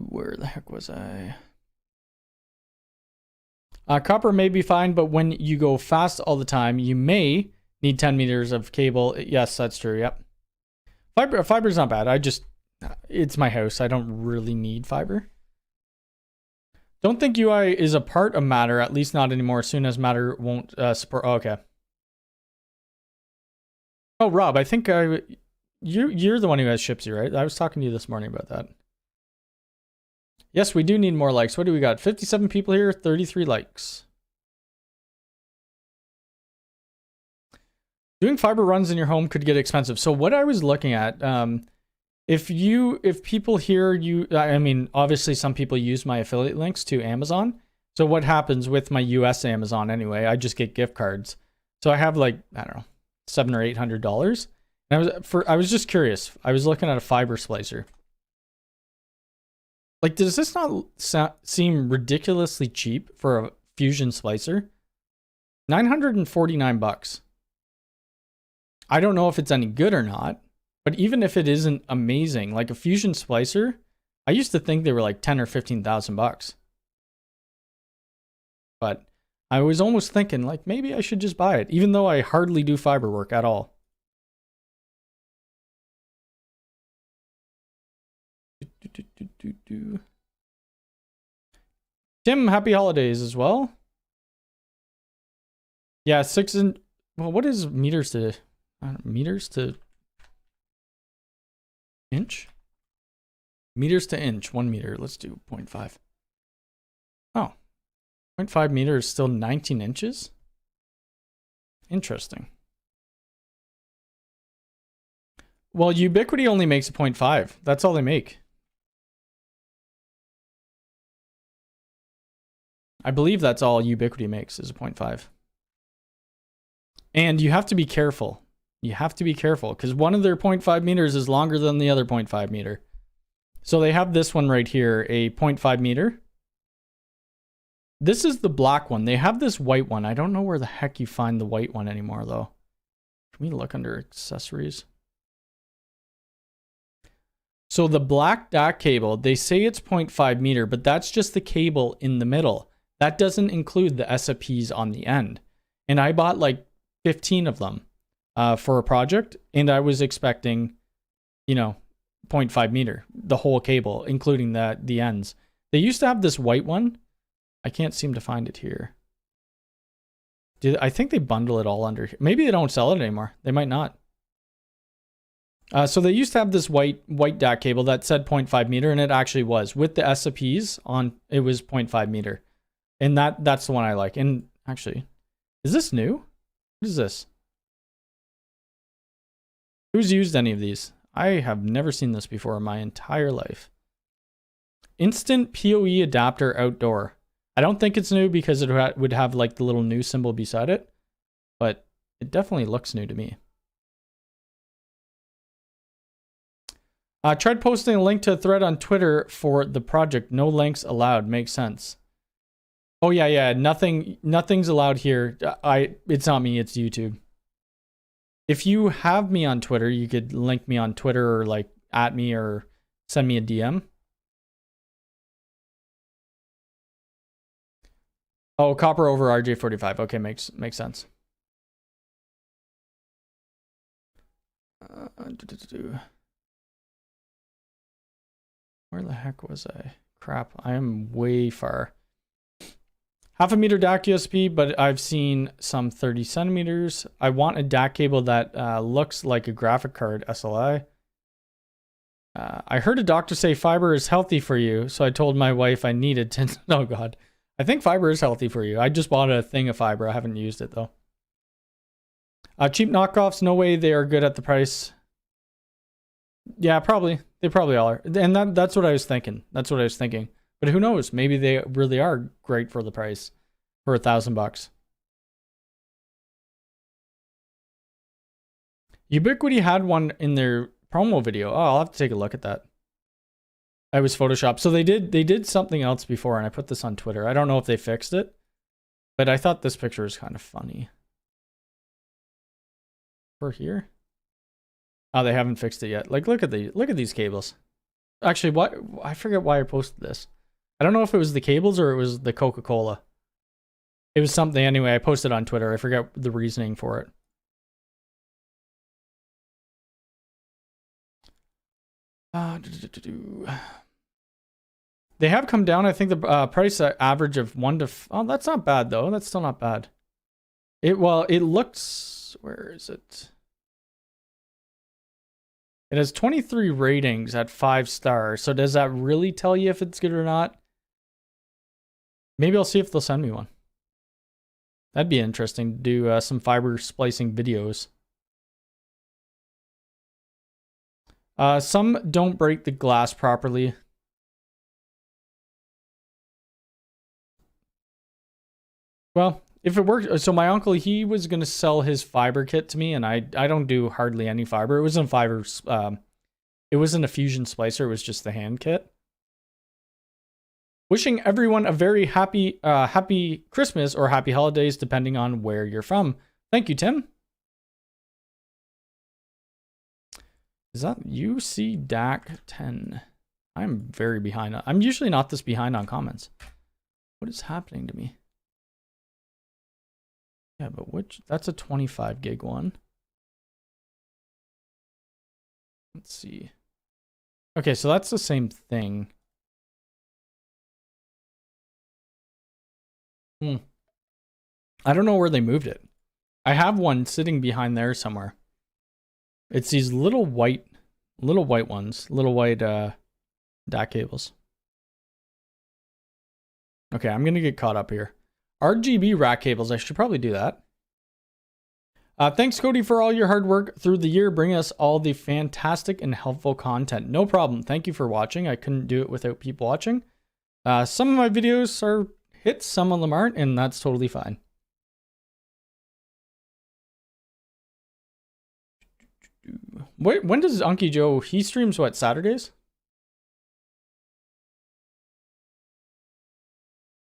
Where the heck was I? Copper may be fine, but when you go fast all the time, you may need 10 meters of cable. Yes, that's true. Yep. Fiber's not bad. It's my house. I don't really need fiber. Don't think UI is a part of Matter, at least not anymore, as soon as Matter won't support. Oh, okay. Oh, Rob, I think you're the one who has Shipsy, right? I was talking to you this morning about that. Yes, we do need more likes. What do we got? 57 people here, 33 likes. Doing fiber runs in your home could get expensive. So what I was looking at, if people here, I mean, obviously some people use my affiliate links to Amazon. So what happens with my US Amazon anyway, I just get gift cards. So I have like, I don't know, $700 or $800. And I was just curious. I was looking at a fiber splicer. Like, does this not seem ridiculously cheap for a Fusion splicer? $949. I don't know if it's any good or not, but even if it isn't amazing, like a Fusion splicer, I used to think they were like 10 or 15,000 bucks. But I was almost thinking like maybe I should just buy it, even though I hardly do fiber work at all. Tim, happy holidays as well. Yeah, well, what is meters to inch? Meters to inch, 1 meter. Let's do 0.5. Oh, 0.5 meters is still 19 inches. Interesting. Well, Ubiquiti only makes a 0.5. That's all they make. I believe that's all Ubiquiti makes is a 0.5. And you have to be careful. You have to be careful because one of their 0.5 meters is longer than the other 0.5 meter. So they have this one right here, a 0.5 meter. This is the black one. They have this white one. I don't know where the heck you find the white one anymore though. Can we look under accessories? So the black DAC cable, they say it's 0.5 meter, but that's just the cable in the middle. That doesn't include the SAPs on the end. And I bought like 15 of them for a project, and I was expecting, 0.5 meter, the whole cable, including the ends. They used to have this white one. I can't seem to find it here. I think they bundle it all under here. Maybe they don't sell it anymore. They might not. So they used to have this white DAC cable that said 0.5 meter, and it actually was. With the SAPs on, it was 0.5 meter. And that's the one I like. And Actually, is this new? What is this? Who's used any of these? I have never seen this before in my entire life. Instant PoE adapter outdoor. I don't think it's new because it would have like the little new symbol beside it, but it definitely looks new to me. Tried posting a link to a thread on Twitter for the project. No links allowed. Makes sense. Oh yeah. Nothing's allowed here. It's not me, it's YouTube. If you have me on Twitter, you could link me on Twitter or like at me or send me a DM. Oh, copper over RJ45. Okay, makes sense. Where the heck was I? Crap, I am way far. 0.5 meter DAC USB, but I've seen some 30 centimeters. I want a DAC cable that looks like a graphic card SLI. I heard a doctor say fiber is healthy for you, so I told my wife I needed to. Oh God, I think fiber is healthy for you. I just bought a thing of fiber. I haven't used it though. Cheap knockoffs, no way they are good at the price. Yeah, probably. They probably are. And that's what I was thinking. But who knows? Maybe they really are great for the price, for $1,000. Ubiquiti had one in their promo video. Oh, I'll have to take a look at that. I was Photoshopped. So they did something else before, and I put this on Twitter. I don't know if they fixed it, but I thought this picture was kind of funny. For here. Oh, they haven't fixed it yet. Like, look at these cables. Actually, I forget why I posted this. I don't know if it was the cables or it was the Coca-Cola. It was something anyway. I posted on Twitter. I forget the reasoning for it. They have come down. I think the price average of 1 to... Oh, that's not bad though. That's still not bad. It looks... Where is it? It has 23 ratings at 5 stars. So does that really tell you if it's good or not? Maybe I'll see if they'll send me one. That'd be interesting to do some fiber splicing videos. Some don't break the glass properly. Well, if it worked, so my uncle, he was going to sell his fiber kit to me, and I don't do hardly any fiber. It wasn't fiber, it wasn't a fusion splicer, it was just the hand kit. Wishing everyone a very happy Christmas or happy holidays, depending on where you're from. Thank you, Tim. Is that UC DAC 10? I'm very behind. I'm usually not this behind on comments. What is happening to me? Yeah, but that's a 25 gig one. Let's see. Okay, so that's the same thing. I don't know where they moved it. I have one sitting behind there somewhere. It's these little white ones, little white DAC cables. Okay, I'm gonna get caught up here. RGB rack cables, I should probably do that. Thanks, Cody, for all your hard work through the year, bringing us all the fantastic and helpful content. No problem. Thank you for watching. I couldn't do it without people watching. Some of my videos are hits, some of them aren't, and that's totally fine. Wait, when does Unky Joe, he streams what, Saturdays?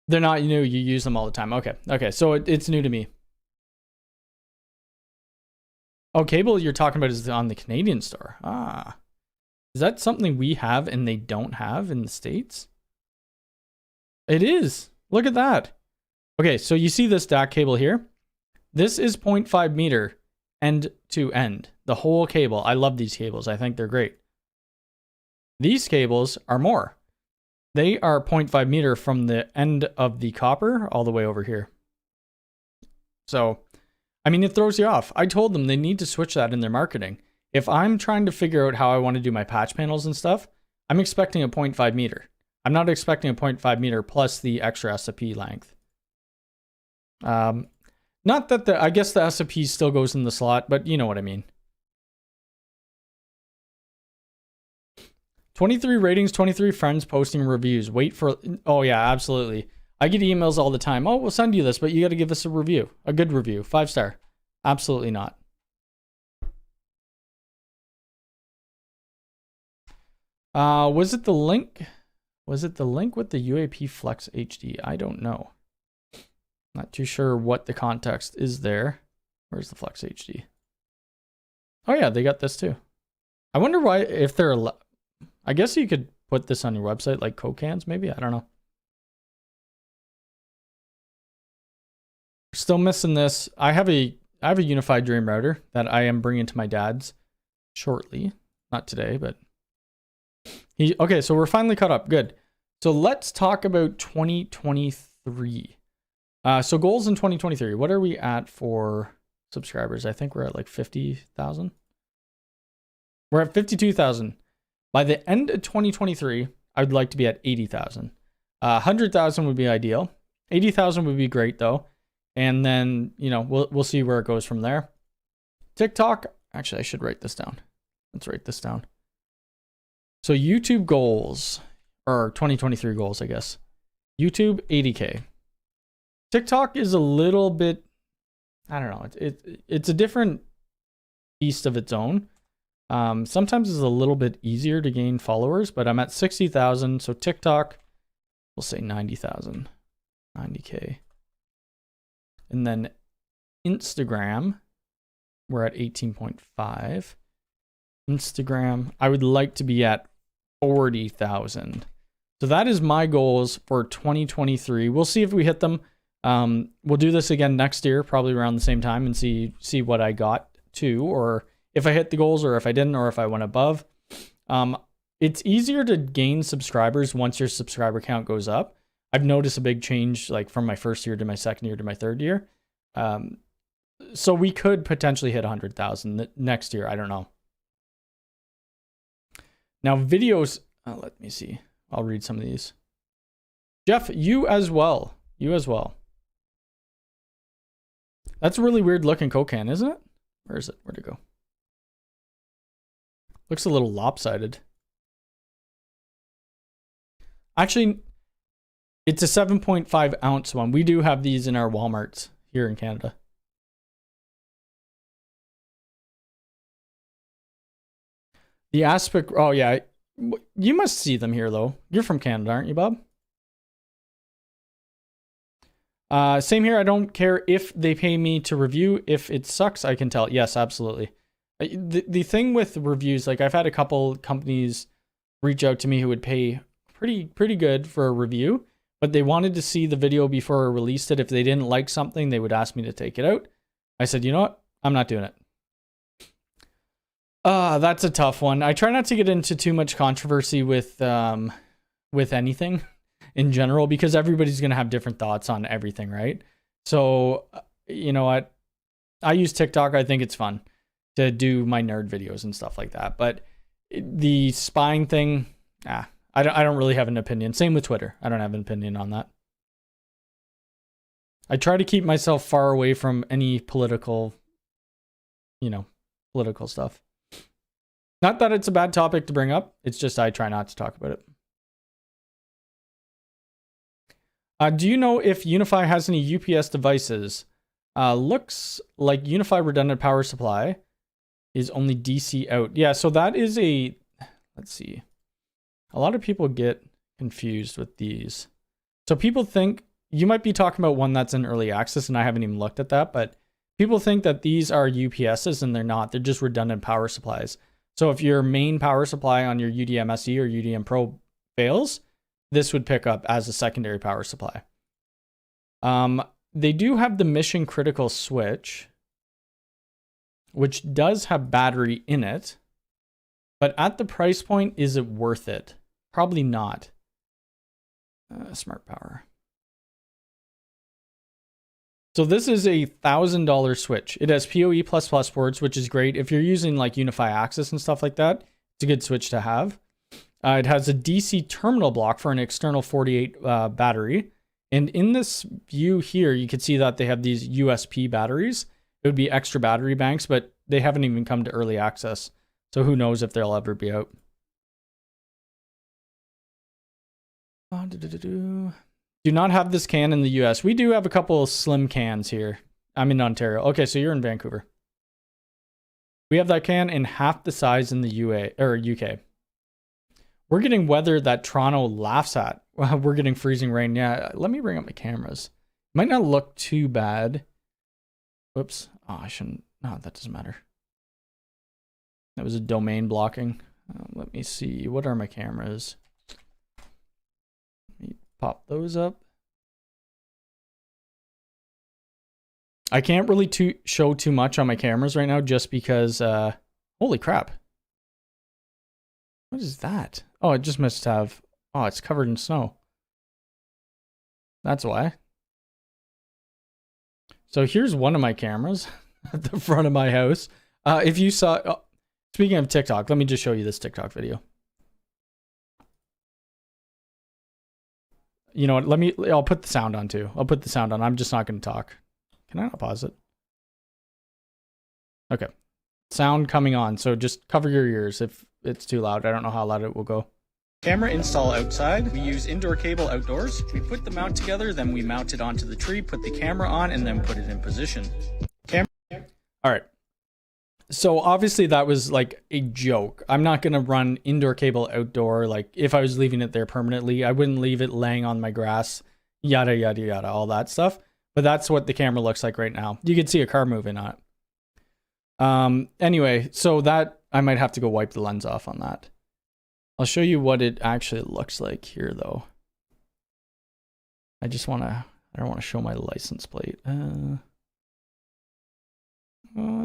They're not new, you use them all the time. Okay, so it's new to me. Oh, cable you're talking about is on the Canadian store. Ah. Is that something we have and they don't have in the States? It is. Look at that. Okay, so you see this DAC cable here? This is 0.5 meter end to end. The whole cable. I love these cables. I think they're great. These cables are more. They are 0.5 meter from the end of the copper all the way over here. So, I mean, it throws you off. I told them they need to switch that in their marketing. If I'm trying to figure out how I want to do my patch panels and stuff, I'm expecting a 0.5 meter. I'm not expecting a 0.5 meter plus the extra SFP length. Not that I guess the S&P still goes in the slot, but you know what I mean. 23 ratings, 23 friends posting reviews. Wait for, oh yeah, absolutely. I get emails all the time. Oh, we'll send you this, but you got to give us a review, a good review, 5-star. Absolutely not. Was it the link? Was it the link with the UAP Flex HD? I don't know. Not too sure what the context is there. Where's the Flex HD? Oh yeah, they got this too. I wonder why, if they're, I guess you could put this on your website like Coke cans maybe, I don't know. Still missing this. I have a UniFi Dream router that I am bringing to my dad's shortly. Not today, but okay, so we're finally caught up. Good. So let's talk about 2023. So goals in 2023. What are we at for subscribers? I think we're at like 50,000. We're at 52,000. By the end of 2023, I would like to be at 80,000. 100,000 would be ideal. 80,000 would be great though. And then, you know, we'll see where it goes from there. TikTok, actually I should write this down. Let's write this down. So YouTube goals, or 2023 goals, I guess. YouTube 80K. TikTok is a little bit, I don't know, it's a different beast of its own. Sometimes it's a little bit easier to gain followers, but I'm at 60,000. So TikTok, we'll say 90,000, 90K. And then Instagram, we're at 18.5. Instagram, I would like to be at 40,000. So that is my goals for 2023. We'll see if we hit them. We'll do this again next year, probably around the same time, and see what I got to, or if I hit the goals, or if I didn't, or if I went above. It's easier to gain subscribers once your subscriber count goes up. I've noticed a big change, like from my first year to my second year to my third year. So we could potentially hit 100,000 next year. I don't know. Now videos, let me see. I'll read some of these. Jeff, you as well. You as well. That's a really weird looking Coke can, isn't it? Where is it? Where'd it go? Looks a little lopsided. Actually, it's a 7.5 ounce one. We do have these in our Walmarts here in Canada. The aspect, oh yeah, you must see them here though. You're from Canada, aren't you, Bob? Same here. I don't care if they pay me to review. If it sucks, I can tell. Yes, absolutely. The thing with reviews, like I've had a couple companies reach out to me who would pay pretty good for a review, but they wanted to see the video before I released it. If they didn't like something, they would ask me to take it out. I said, you know what? I'm not doing it. That's a tough one. I try not to get into too much controversy with anything in general, because everybody's going to have different thoughts on everything, right? So, you know what? I use TikTok. I think it's fun to do my nerd videos and stuff like that. But the spying thing, I don't really have an opinion. Same with Twitter. I don't have an opinion on that. I try to keep myself far away from any political stuff. Not that it's a bad topic to bring up. It's just I try not to talk about it. Do you know if UniFi has any UPS devices? Looks like UniFi redundant power supply is only DC out. Yeah, so that is a, let's see. A lot of people get confused with these. So people think, you might be talking about one that's in early access, and I haven't even looked at that, but people think that these are UPSs, and they're not. They're just redundant power supplies. So if your main power supply on your UDM SE or UDM Pro fails, this would pick up as a secondary power supply. They do have the mission critical switch, which does have battery in it, but at the price point, is it worth it? Probably not. Smart power. So this is a $1,000 switch. It has PoE++ ports, which is great. If you're using like UniFi Access and stuff like that, it's a good switch to have. It has a DC terminal block for an external 48 battery, And in this view here, you can see that they have these USP batteries. It would be extra battery banks, but they haven't even come to early access. So who knows if they'll ever be out. Do not have this can in the US. We do have a couple of slim cans here. I'm in Ontario. Okay, so you're in Vancouver. We have that can in half the size in the UK. We're getting weather that Toronto laughs at. We're getting freezing rain. Yeah, let me bring up my cameras. Might not look too bad. Whoops. Oh, I shouldn't. No, that doesn't matter. That was a domain blocking. Let me see. What are my cameras? Let me pop those up. I can't really show too much on my cameras right now just because, holy crap. What is that? Oh, it just must have, oh, it's covered in snow. That's why. So here's one of my cameras at the front of my house. If you saw, speaking of TikTok, let me just show you this TikTok video. You know what, I'll put the sound on too. I'll put the sound on. I'm just not going to talk. Can I not pause it? Okay. Sound coming on. So just cover your ears if it's too loud. I don't know how loud it will go. Camera install outside. We use indoor cable outdoors. We put the mount together, then we mount it onto the tree, put the camera on, and then put it in position. All right. So obviously that was like a joke. I'm not going to run indoor cable outdoor. Like if I was leaving it there permanently, I wouldn't leave it laying on my grass, yada, yada, yada, all that stuff. But that's what the camera looks like right now. You can see a car moving on it. Anyway, so that I might have to go wipe the lens off on that. I'll show you what it actually looks like here though. I don't want to show my license plate.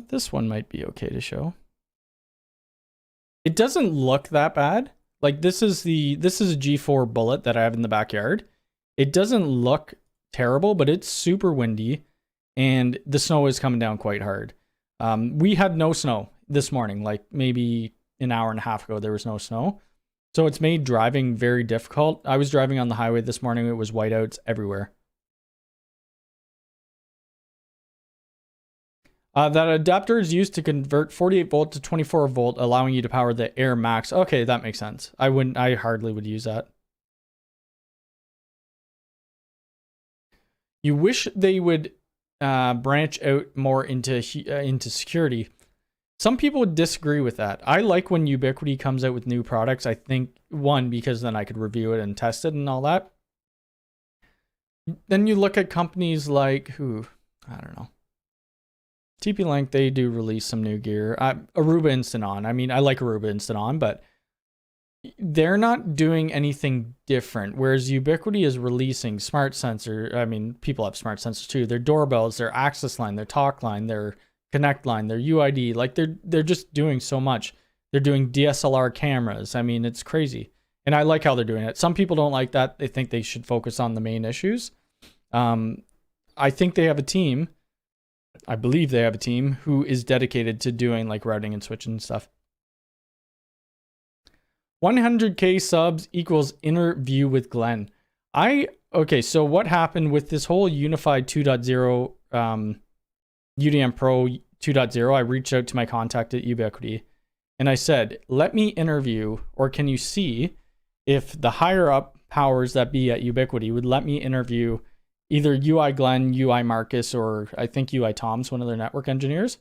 This one might be okay to show. It doesn't look that bad. Like this is a G4 Bullet that I have in the backyard. It doesn't look terrible, but it's super windy and the snow is coming down quite hard. We had no snow this morning, like maybe an hour and a half ago, there was no snow. So it's made driving very difficult. I was driving on the highway this morning. It was whiteouts everywhere. That adapter is used to convert 48 volt to 24 volt, allowing you to power the Air Max. Okay, that makes sense. I hardly would use that. You wish they would branch out more into security. Some people would disagree with that. I like when Ubiquiti comes out with new products. I think, one, because then I could review it and test it and all that. Then you look at companies like, I don't know. TP-Link, they do release some new gear. Aruba Instant On. I mean, I like Aruba Instant On, but they're not doing anything different. Whereas Ubiquiti is releasing smart sensor. I mean, people have smart sensors too. Their doorbells, their access line, their talk line, their connect line, their UID. Like they're just doing so much. They're doing DSLR cameras. I mean, it's crazy. And I like how they're doing it. Some people don't like that. They think they should focus on the main issues. I think they have a team. I believe they have a team who is dedicated to doing like routing and switching and stuff. 100K subs equals interview with Glenn. Okay, so what happened with this whole UniFi 2.0, UDM Pro 2.0, I reached out to my contact at Ubiquiti and I said, let me interview, or can you see if the higher up powers that be at Ubiquiti would let me interview either UI Glenn, UI Marcus, or I think UI Tom's one of their network engineers,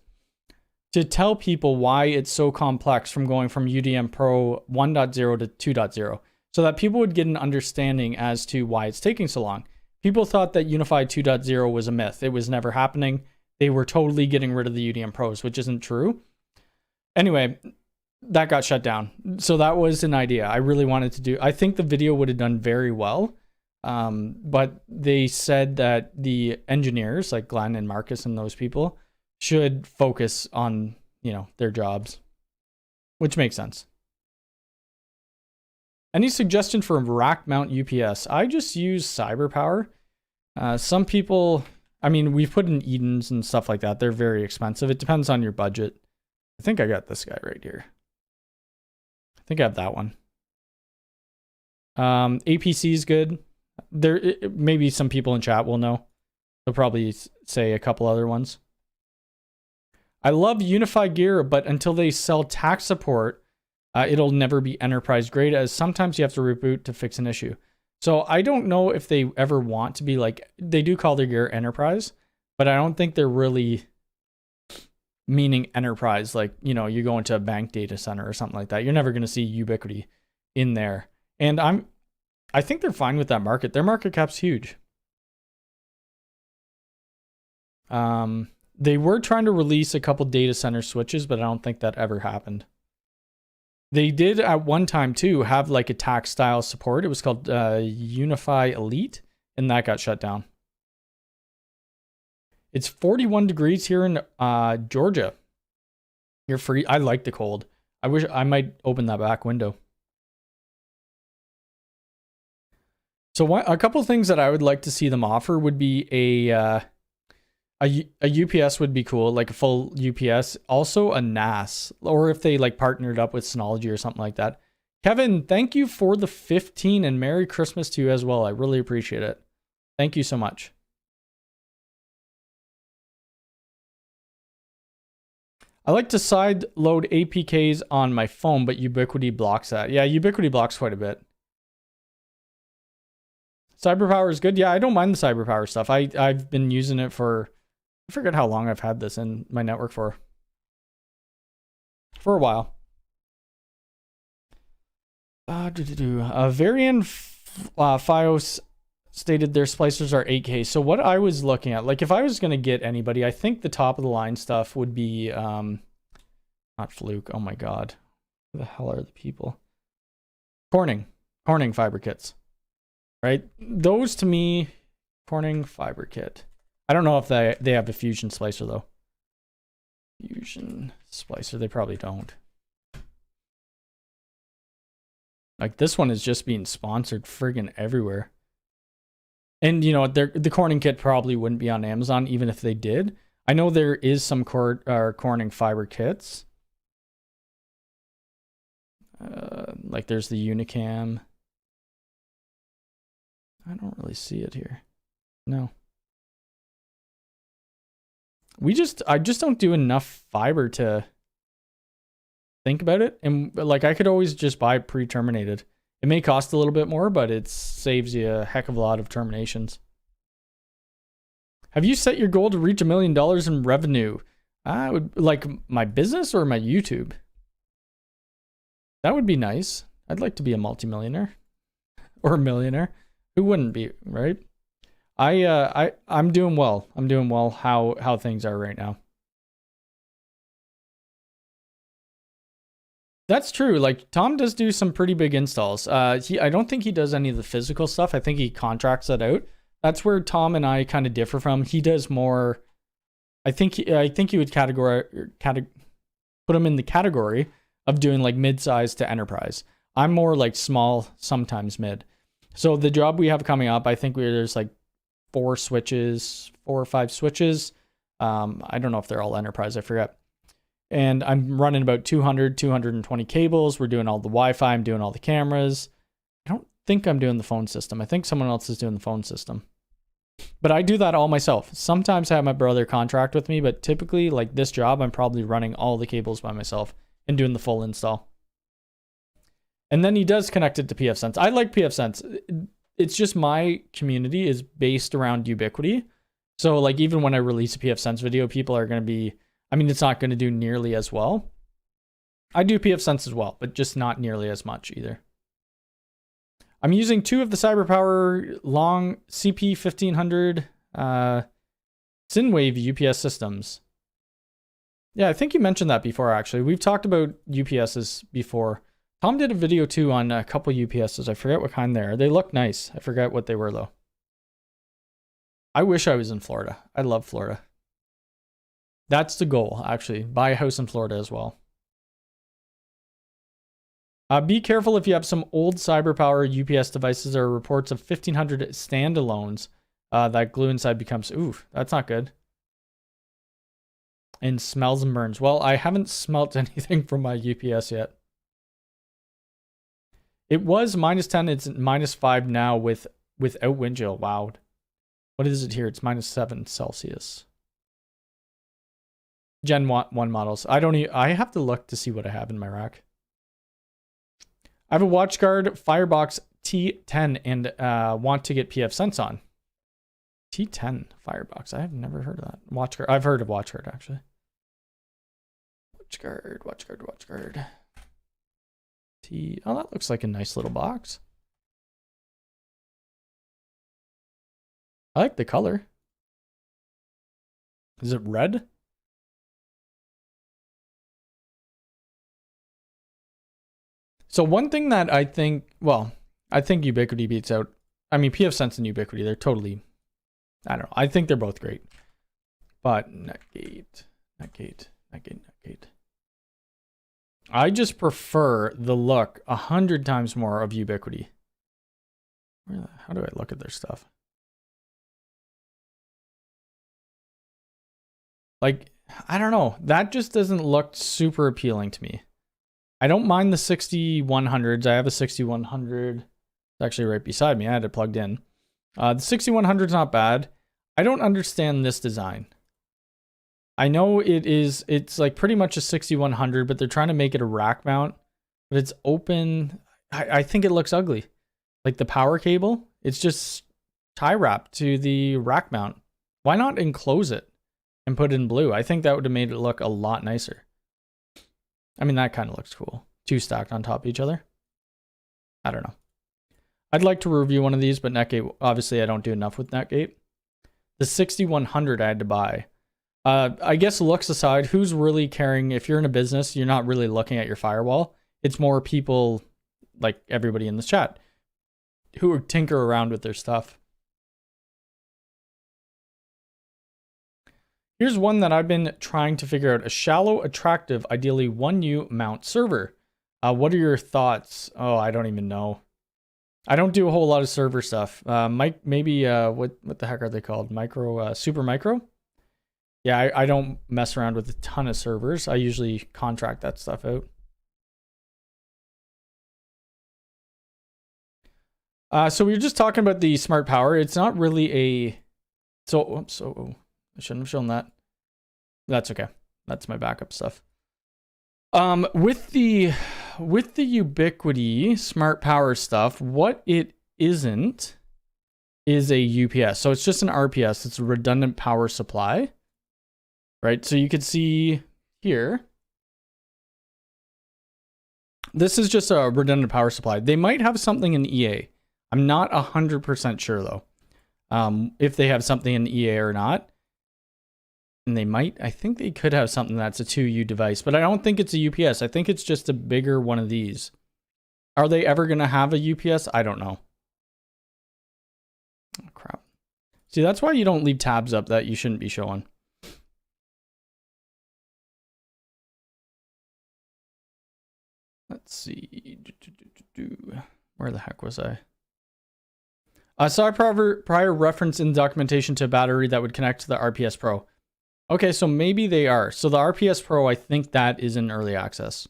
to tell people why it's so complex from going from UDM Pro 1.0 to 2.0, so that people would get an understanding as to why it's taking so long. People thought that UniFi 2.0 was a myth. It was never happening. They were totally getting rid of the UDM Pros, which isn't true. Anyway, that got shut down. So that was an idea I really wanted to do. I think the video would have done very well. But they said that the engineers like Glenn and Marcus and those people should focus on, their jobs, which makes sense. Any suggestion for a rack mount UPS? I just use CyberPower. Some people, we've put in Edens and stuff like that. They're very expensive. It depends on your budget. I think I got this guy right here. I think I have that one. APC is good. Maybe some people in chat will know. They'll probably say a couple other ones. I love UniFi gear, but until they sell tax support, it'll never be enterprise grade, as sometimes you have to reboot to fix an issue. So I don't know if they ever want to be like, they do call their gear enterprise, but I don't think they're really meaning enterprise. Like, you know, you go into a bank data center or something like that. You're never going to see Ubiquity in there. And I think they're fine with that market. Their market cap's huge. They were trying to release a couple data center switches, but I don't think that ever happened. They did at one time too have like a tax style support. It was called UniFi Elite, and that got shut down. It's 41 degrees here in Georgia. You're free. I like the cold. I wish I might open that back window. So a couple of things that I would like to see them offer would be a UPS would be cool, like a full UPS. Also a NAS, or if they like partnered up with Synology or something like that. Kevin, thank you for the 15 and Merry Christmas to you as well. I really appreciate it. Thank you so much. I like to side load APKs on my phone, but Ubiquity blocks that. Yeah, Ubiquity blocks quite a bit. CyberPower is good. Yeah, I don't mind the CyberPower stuff. I've been using it for, I forget how long I've had this in my network for a while. Varian Fios stated their splicers are 8K. So what I was looking at, like if I was going to get anybody, I think the top of the line stuff would be, not Fluke. Oh my God. Who the hell are the people? Corning fiber kits, right? Those to me, Corning fiber kit. I don't know if they have a Fusion splicer though. Fusion splicer, they probably don't. Like this one is just being sponsored friggin' everywhere. And you know, the Corning kit probably wouldn't be on Amazon even if they did. I know there is some Corning fiber kits. Like there's the Unicam. I don't really see it here. No. I just don't do enough fiber to think about it. And like I could always just buy pre-terminated. It may cost a little bit more, but it saves you a heck of a lot of terminations. Have you set your goal to reach $1 million in revenue? I would like my business or my YouTube. That would be nice. I'd like to be a multimillionaire or a millionaire. Who wouldn't be, right? I'm doing well. I'm doing well how things are right now. That's true. Like Tom does do some pretty big installs. I don't think he does any of the physical stuff. I think he contracts that out. That's where Tom and I kind of differ from. He does more. I think he would put him in the category of doing like mid-size to enterprise. I'm more like small, sometimes mid. So the job we have coming up, I think there's like 4 or 5 switches. I don't know if they're all enterprise. I forget. And I'm running about 220 cables. We're doing all the Wi-Fi. I'm doing all the cameras. I don't think I'm doing the phone system. I think someone else is doing the phone system. But I do that all myself. Sometimes I have my brother contract with me, but typically like this job, I'm probably running all the cables by myself and doing the full install. And then he does connect it to pfSense. I like pfSense. It's just my community is based around Ubiquity. So like even when I release a pfSense video, people are going to be, I mean, it's not going to do nearly as well. I do pfSense as well, but just not nearly as much either. I'm using 2 of the CyberPower long CP1500 Synwave UPS systems. Yeah, I think you mentioned that before, actually. We've talked about UPSs before. Tom did a video too on a couple UPSs. I forget what kind they are. They look nice. I forget what they were though. I wish I was in Florida. I love Florida. That's the goal, actually. Buy a house in Florida as well. Be careful if you have some old CyberPower UPS devices. There are reports of 1,500 standalones that glue inside becomes, ooh, that's not good. And smells and burns. Well, I haven't smelt anything from my UPS yet. It was -10, it's -5 now with without wind chill. Wow. What is it here? It's -7 Celsius. Gen 1 models. I have to look to see what I have in my rack. I have a WatchGuard Firebox T10 and want to get PF Sense on. T10 Firebox. I have never heard of that. WatchGuard. I've heard of WatchGuard actually. WatchGuard. Oh, that looks like a nice little box. I like the color. Is it red? So one thing that I think Ubiquiti beats out. I mean, PF Sense and Ubiquiti, they're totally, I don't know. I think they're both great. But Netgate. I just prefer the look 100 times more of Ubiquiti. How do I look at their stuff? Like, I don't know. That just doesn't look super appealing to me. I don't mind the 6100s. I have a 6100. It's actually right beside me. I had it plugged in. The 6100 is not bad. I don't understand this design. I know it's like pretty much a 6100, but they're trying to make it a rack mount. But it's open. I think it looks ugly. Like the power cable, it's just tie wrapped to the rack mount. Why not enclose it and put it in blue? I think that would have made it look a lot nicer. I mean, that kind of looks cool. Two stacked on top of each other. I don't know. I'd like to review one of these, but Netgate, obviously I don't do enough with Netgate. The 6100 I had to buy. I guess looks aside, who's really caring? If you're in a business, you're not really looking at your firewall. It's more people like everybody in this chat who tinker around with their stuff. Here's one that I've been trying to figure out. A shallow, attractive, ideally 1U mount server. What are your thoughts? Oh, I don't even know. I don't do a whole lot of server stuff. Maybe what the heck are they called? Super micro? Yeah, I don't mess around with a ton of servers. I usually contract that stuff out. So we were just talking about the smart power. It's not really a... I shouldn't have shown that. That's okay. That's my backup stuff. With the Ubiquiti smart power stuff, what it isn't is a UPS. So it's just an RPS. It's a redundant power supply, right? So you could see here, this is just a redundant power supply. They might have something in EA. I'm not 100% sure though, if they have something in EA or not. And they might, I think they could have something that's a 2U device, but I don't think it's a UPS. I think it's just a bigger one of these. Are they ever going to have a UPS? I don't know. Oh, crap. See, that's why you don't leave tabs up that you shouldn't be showing. Let's see. Where the heck was I? I saw a prior reference in the documentation to a battery that would connect to the RPS Pro. Okay, so maybe they are. So the RPS Pro, I think that is in early access.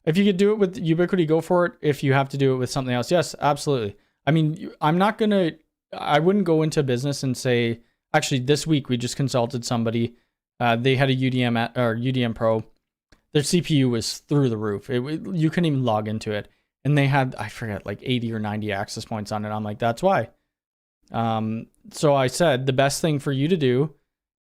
If you could do it with Ubiquiti, go for it. If you have to do it with something else, yes, absolutely. I mean, I wouldn't go into business and say, actually, this week we just consulted somebody. They had a UDM Pro. Their CPU was through the roof. You couldn't even log into it. And they had, I forget, like 80 or 90 access points on it. I'm like, that's why. So I said, the best thing for you to do,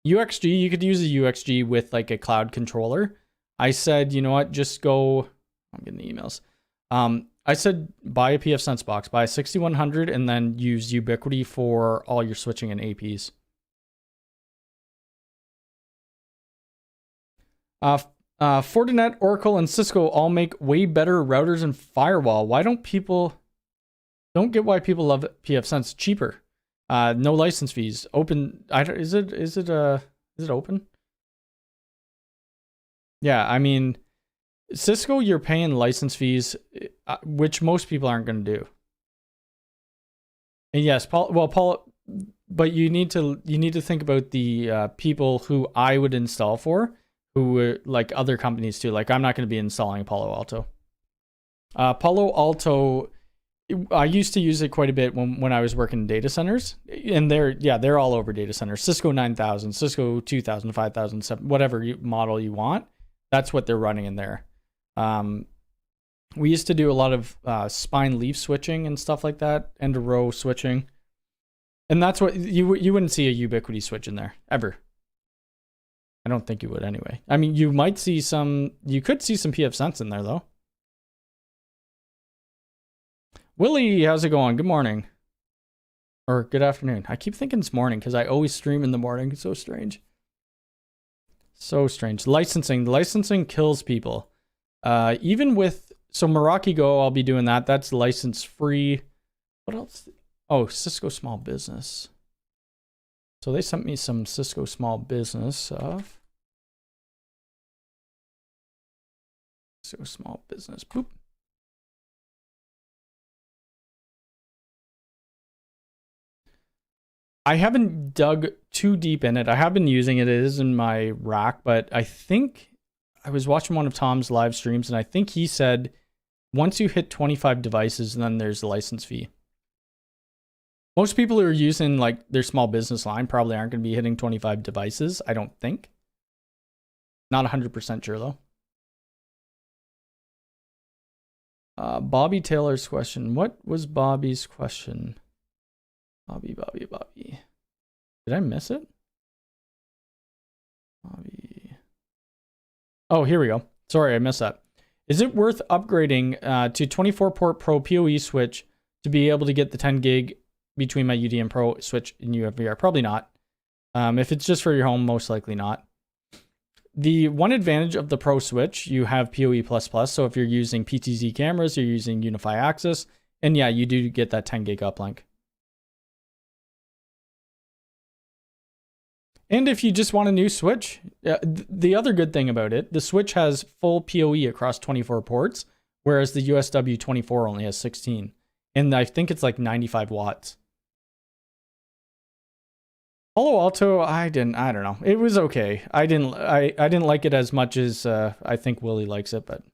UXG, you could use a UXG with like a cloud controller. I said, you know what, just go, I'm getting the emails. I said, buy a PF Sense box, buy a 6100 and then use Ubiquiti for all your switching and APs. Fortinet, Oracle, and Cisco all make way better routers and firewall. Why don't get why people love PF Sense? Cheaper. No license fees. Open. Is it open? Yeah, I mean, Cisco, you're paying license fees, which most people aren't going to do. And yes, Paul, but you need to think about the people who I would install for, who like other companies too. Like I'm not going to be installing Palo Alto. Palo Alto, I used to use it quite a bit when I was working in data centers, and they're all over data centers. Cisco 9000, Cisco 2000, 5000, whatever model you want, that's what they're running in there. We used to do a lot of spine leaf switching and stuff like that, end of row switching, and that's what you wouldn't see a Ubiquity switch in there ever. I don't think you would anyway. I mean, you could see some pfSense in there though. Willie, how's it going? Good morning. Or good afternoon. I keep thinking it's morning because I always stream in the morning. It's so strange. So strange. Licensing kills people. Even with, so Meraki Go, I'll be doing that. That's license free. What else? Oh, Cisco Small Business. So they sent me some Cisco Small Business stuff. Cisco Small Business. Boop. I haven't dug too deep in it. I have been using it. It is in my rack, but I think I was watching one of Tom's live streams and I think he said once you hit 25 devices, then there's a license fee. Most people who are using like their small business line probably aren't going to be hitting 25 devices, I don't think. Not 100% sure though. Bobby Taylor's question. What was Bobby's question? Bobby. Did I miss it? Bobby. Oh, here we go. Sorry, I missed that. Is it worth upgrading to 24-port Pro PoE switch to be able to get the 10 gig between my UDM Pro switch and UFVR? Probably not. If it's just for your home, most likely not. The one advantage of the Pro switch, you have PoE++. So if you're using PTZ cameras, you're using UniFi access, and yeah, you do get that 10 gig uplink. And if you just want a new switch, the other good thing about it, the switch has full PoE across 24 ports, whereas the USW24 only has 16. And I think it's like 95 watts. Palo Alto, I don't know. It was okay. I didn't like it as much as I think Willie likes it, but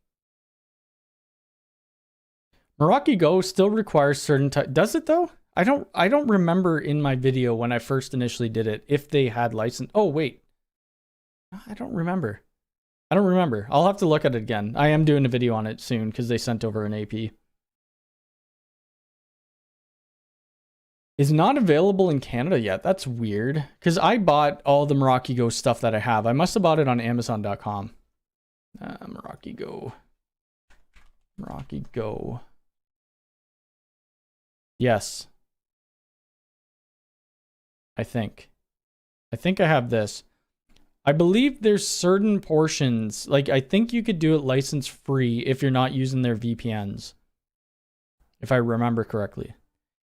Meraki Go still requires certain type. Does it though? I don't remember in my video when I first initially did it if they had license. Oh wait, I don't remember. I'll have to look at it again. I am doing a video on it soon because they sent over an AP. Is not available in Canada yet. That's weird because I bought all the Meraki Go stuff that I have. I must have bought it on Amazon.com. Meraki Go. Yes. I think I have this. I believe there's certain portions, like I think you could do it license free if you're not using their VPNs. If I remember correctly.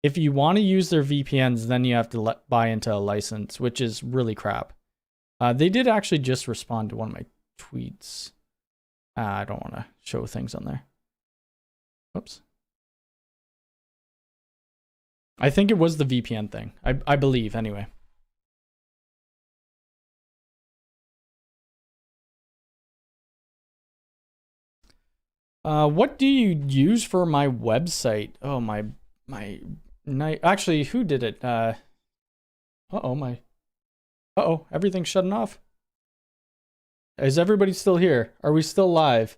If you want to use their VPNs, then you have to buy into a license, which is really crap. They did actually just respond to one of my tweets. I don't want to show things on there. Oops. I think it was the VPN thing. I believe, anyway. What do you use for my website? Oh, my actually, who did it? Everything's shutting off. Is everybody still here? Are we still live?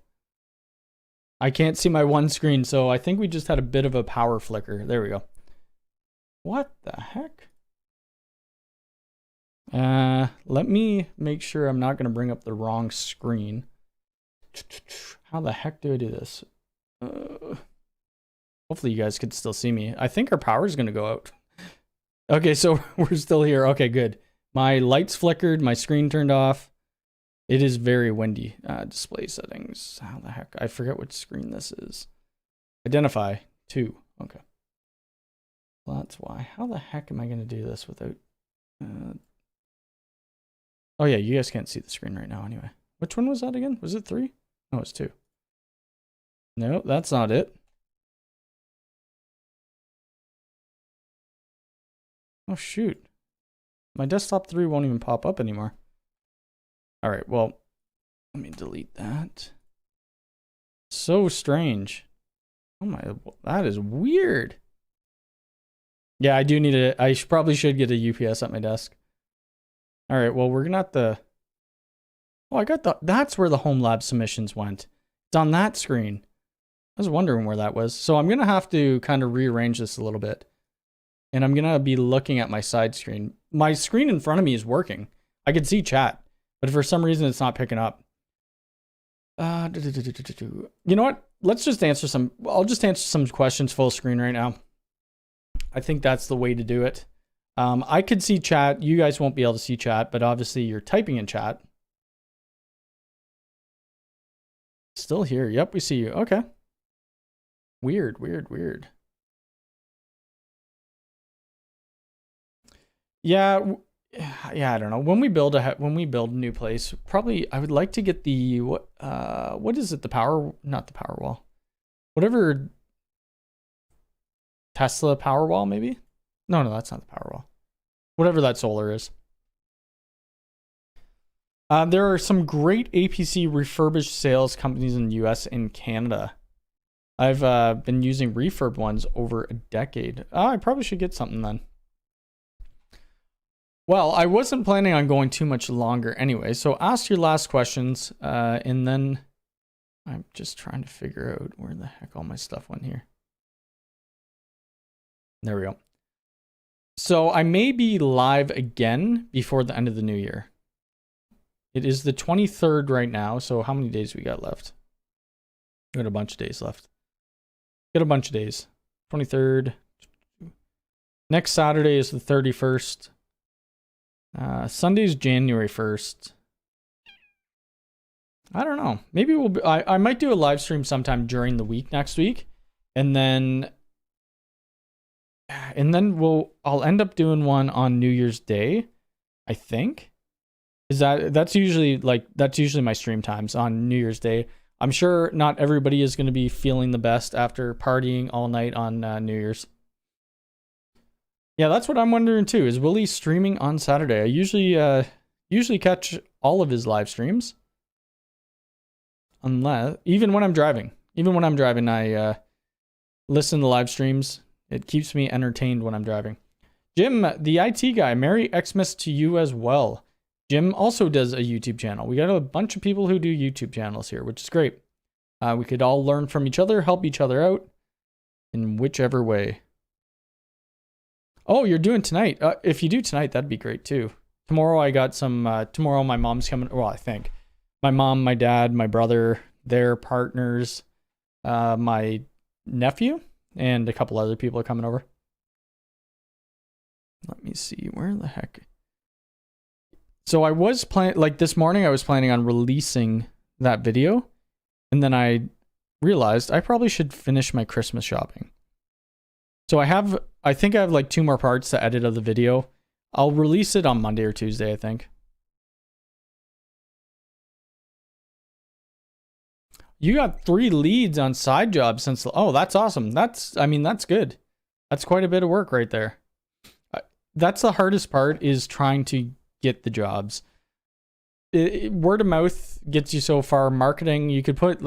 I can't see my one screen, so I think we just had a bit of a power flicker. There we go. What the heck? Let me make sure I'm not going to bring up the wrong screen. How the heck do I do this? Hopefully you guys could still see me. I think our power is going to go out. Okay, so we're still here. Okay, good. My lights flickered. My screen turned off. It is very windy. Display settings. How the heck? I forget which screen this is. Identify 2. Okay. Well, that's why. How the heck am I going to do this without... Oh yeah, you guys can't see the screen right now anyway. Which one was that again? Was it 3? No, it's 2. No, that's not it. Oh shoot. My desktop 3 won't even pop up anymore. All right, well, let me delete that. So strange. Oh my, that is weird. Yeah, I do need a, probably should get a UPS at my desk. All right, well, we're gonna have to, oh, I got that's where the home lab submissions went. It's on that screen. I was wondering where that was. So I'm gonna have to kind of rearrange this a little bit. And I'm gonna be looking at my side screen. My screen in front of me is working. I can see chat, but for some reason it's not picking up. You know what? Let's just answer some, I'll just answer some questions full screen right now. I think that's the way to do it. I could see chat. You guys won't be able to see chat, but obviously you're typing in chat. Still here. Yep, we see you. Okay. Weird, weird, weird. Yeah, yeah, I don't know. When we build a new place, probably I would like to get the what is it? The power, not the power wall. Whatever, Tesla power wall maybe? No, that's not the power wall. Whatever that solar is. There are some great APC refurbished sales companies in the US and Canada. I've been using refurb ones over a decade. I probably should get something then. Well, I wasn't planning on going too much longer anyway, so ask your last questions, and then I'm just trying to figure out where the heck all my stuff went here. There we go. So I may be live again before the end of the new year. It is the 23rd right now, so how many days we got left? We got a bunch of days left. Got a bunch of days. 23rd. Next Saturday is the 31st. Sunday's January 1st. I don't know. Maybe we'll be, I might do a live stream sometime during the week next week. And then I'll end up doing one on New Year's Day, I think. That's usually my stream times on New Year's Day. I'm sure not everybody is going to be feeling the best after partying all night on New Year's. Yeah, that's what I'm wondering too. Is Willie streaming on Saturday? I usually catch all of his live streams. Unless, even when I'm driving, I listen to live streams. It keeps me entertained when I'm driving. Jim, the IT guy, Merry Xmas to you as well. Jim also does a YouTube channel. We got a bunch of people who do YouTube channels here, which is great. We could all learn from each other, help each other out in whichever way. Oh, you're doing tonight. If you do tonight, that'd be great too. Tomorrow I got some, tomorrow my mom's coming. Well, I think my mom, my dad, my brother, their partners, my nephew, and a couple other people are coming over. Let me see, where the heck? So I was planning, like this morning I was planning on releasing that video, and then I realized I probably should finish my Christmas shopping. So I think I have like 2 more parts to edit of the video. I'll release it on Monday or Tuesday, I think. You got 3 leads on side jobs since, oh, that's awesome. That's good. That's quite a bit of work right there. That's the hardest part, is trying to get the jobs. Word of mouth gets you so far. Marketing, you could put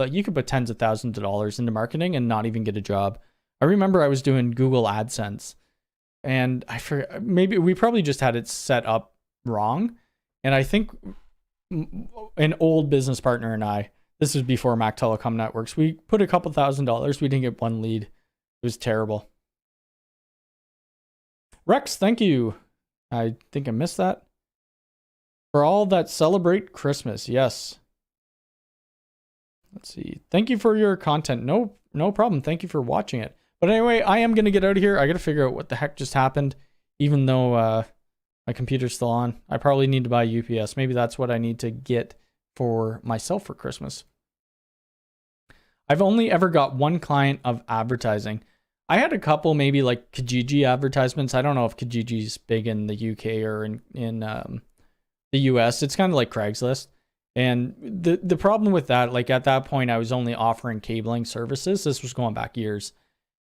tens of thousands of dollars into marketing and not even get a job. I remember I was doing Google AdSense, and I forget, maybe we probably just had it set up wrong. And I think an old business partner and I, this was before Mac Telecom Networks, we put a couple $1,000s. We didn't get 1 lead. It was terrible. Rex, thank you. I think I missed that. For all that celebrate Christmas, yes. Let's see. Thank you for your content. No problem. Thank you for watching it. But anyway, I am going to get out of here. I got to figure out what the heck just happened, even though my computer's still on. I probably need to buy UPS. Maybe that's what I need to get for myself for Christmas. I've only ever got 1 client of advertising. I had a couple, maybe like Kijiji advertisements. I don't know if Kijiji's big in the UK or in the US. It's kind of like Craigslist. And the problem with that, like at that point, I was only offering cabling services. This was going back years.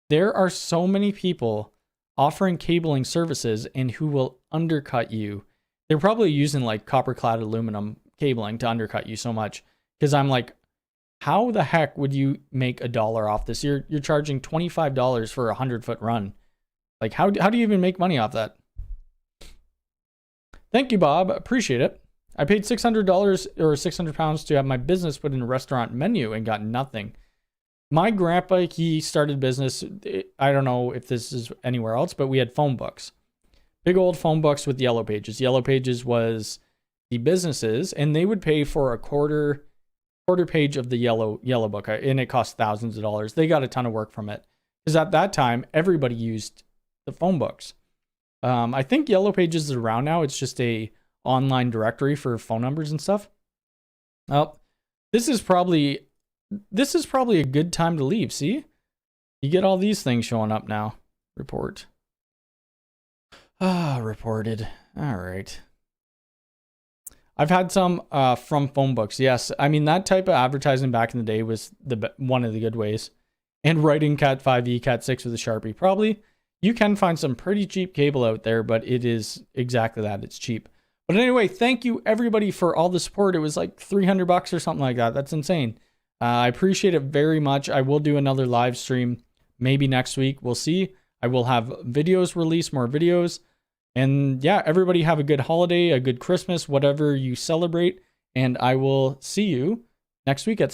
There are so many people offering cabling services and who will undercut you. They're probably using like copper clad aluminum cabling to undercut you so much. Because I'm like, How the heck would you make $1 off this? You're charging $25 for a 100-foot run. Like, how do you even make money off that? Thank you, Bob. Appreciate it. I paid $600 or 600 pounds to have my business put in a restaurant menu and got nothing. My grandpa, he started business. I don't know if this is anywhere else, but we had phone books. Big old phone books with yellow pages. Yellow pages was the businesses, and they would pay for a quarter page of the yellow book, and it cost thousands of dollars. They got a ton of work from it because at that time everybody used the phone books. I think Yellow Pages is around now. It's just a online directory for phone numbers and stuff. Oh, this is probably a good time to leave. See, you get all these things showing up now. Report. Reported. All right. I've had some from phone books. Yes, I mean that type of advertising back in the day was one of the good ways. And writing Cat 5e, Cat 6 with a Sharpie. Probably you can find some pretty cheap cable out there, but it is exactly that. It's cheap. But anyway, thank you everybody for all the support. It was like $300 or something like that. That's insane. I appreciate it very much. I will do another live stream maybe next week. We'll see. I will have videos released, more videos. And yeah, everybody have a good holiday, a good Christmas, whatever you celebrate. And I will see you next week at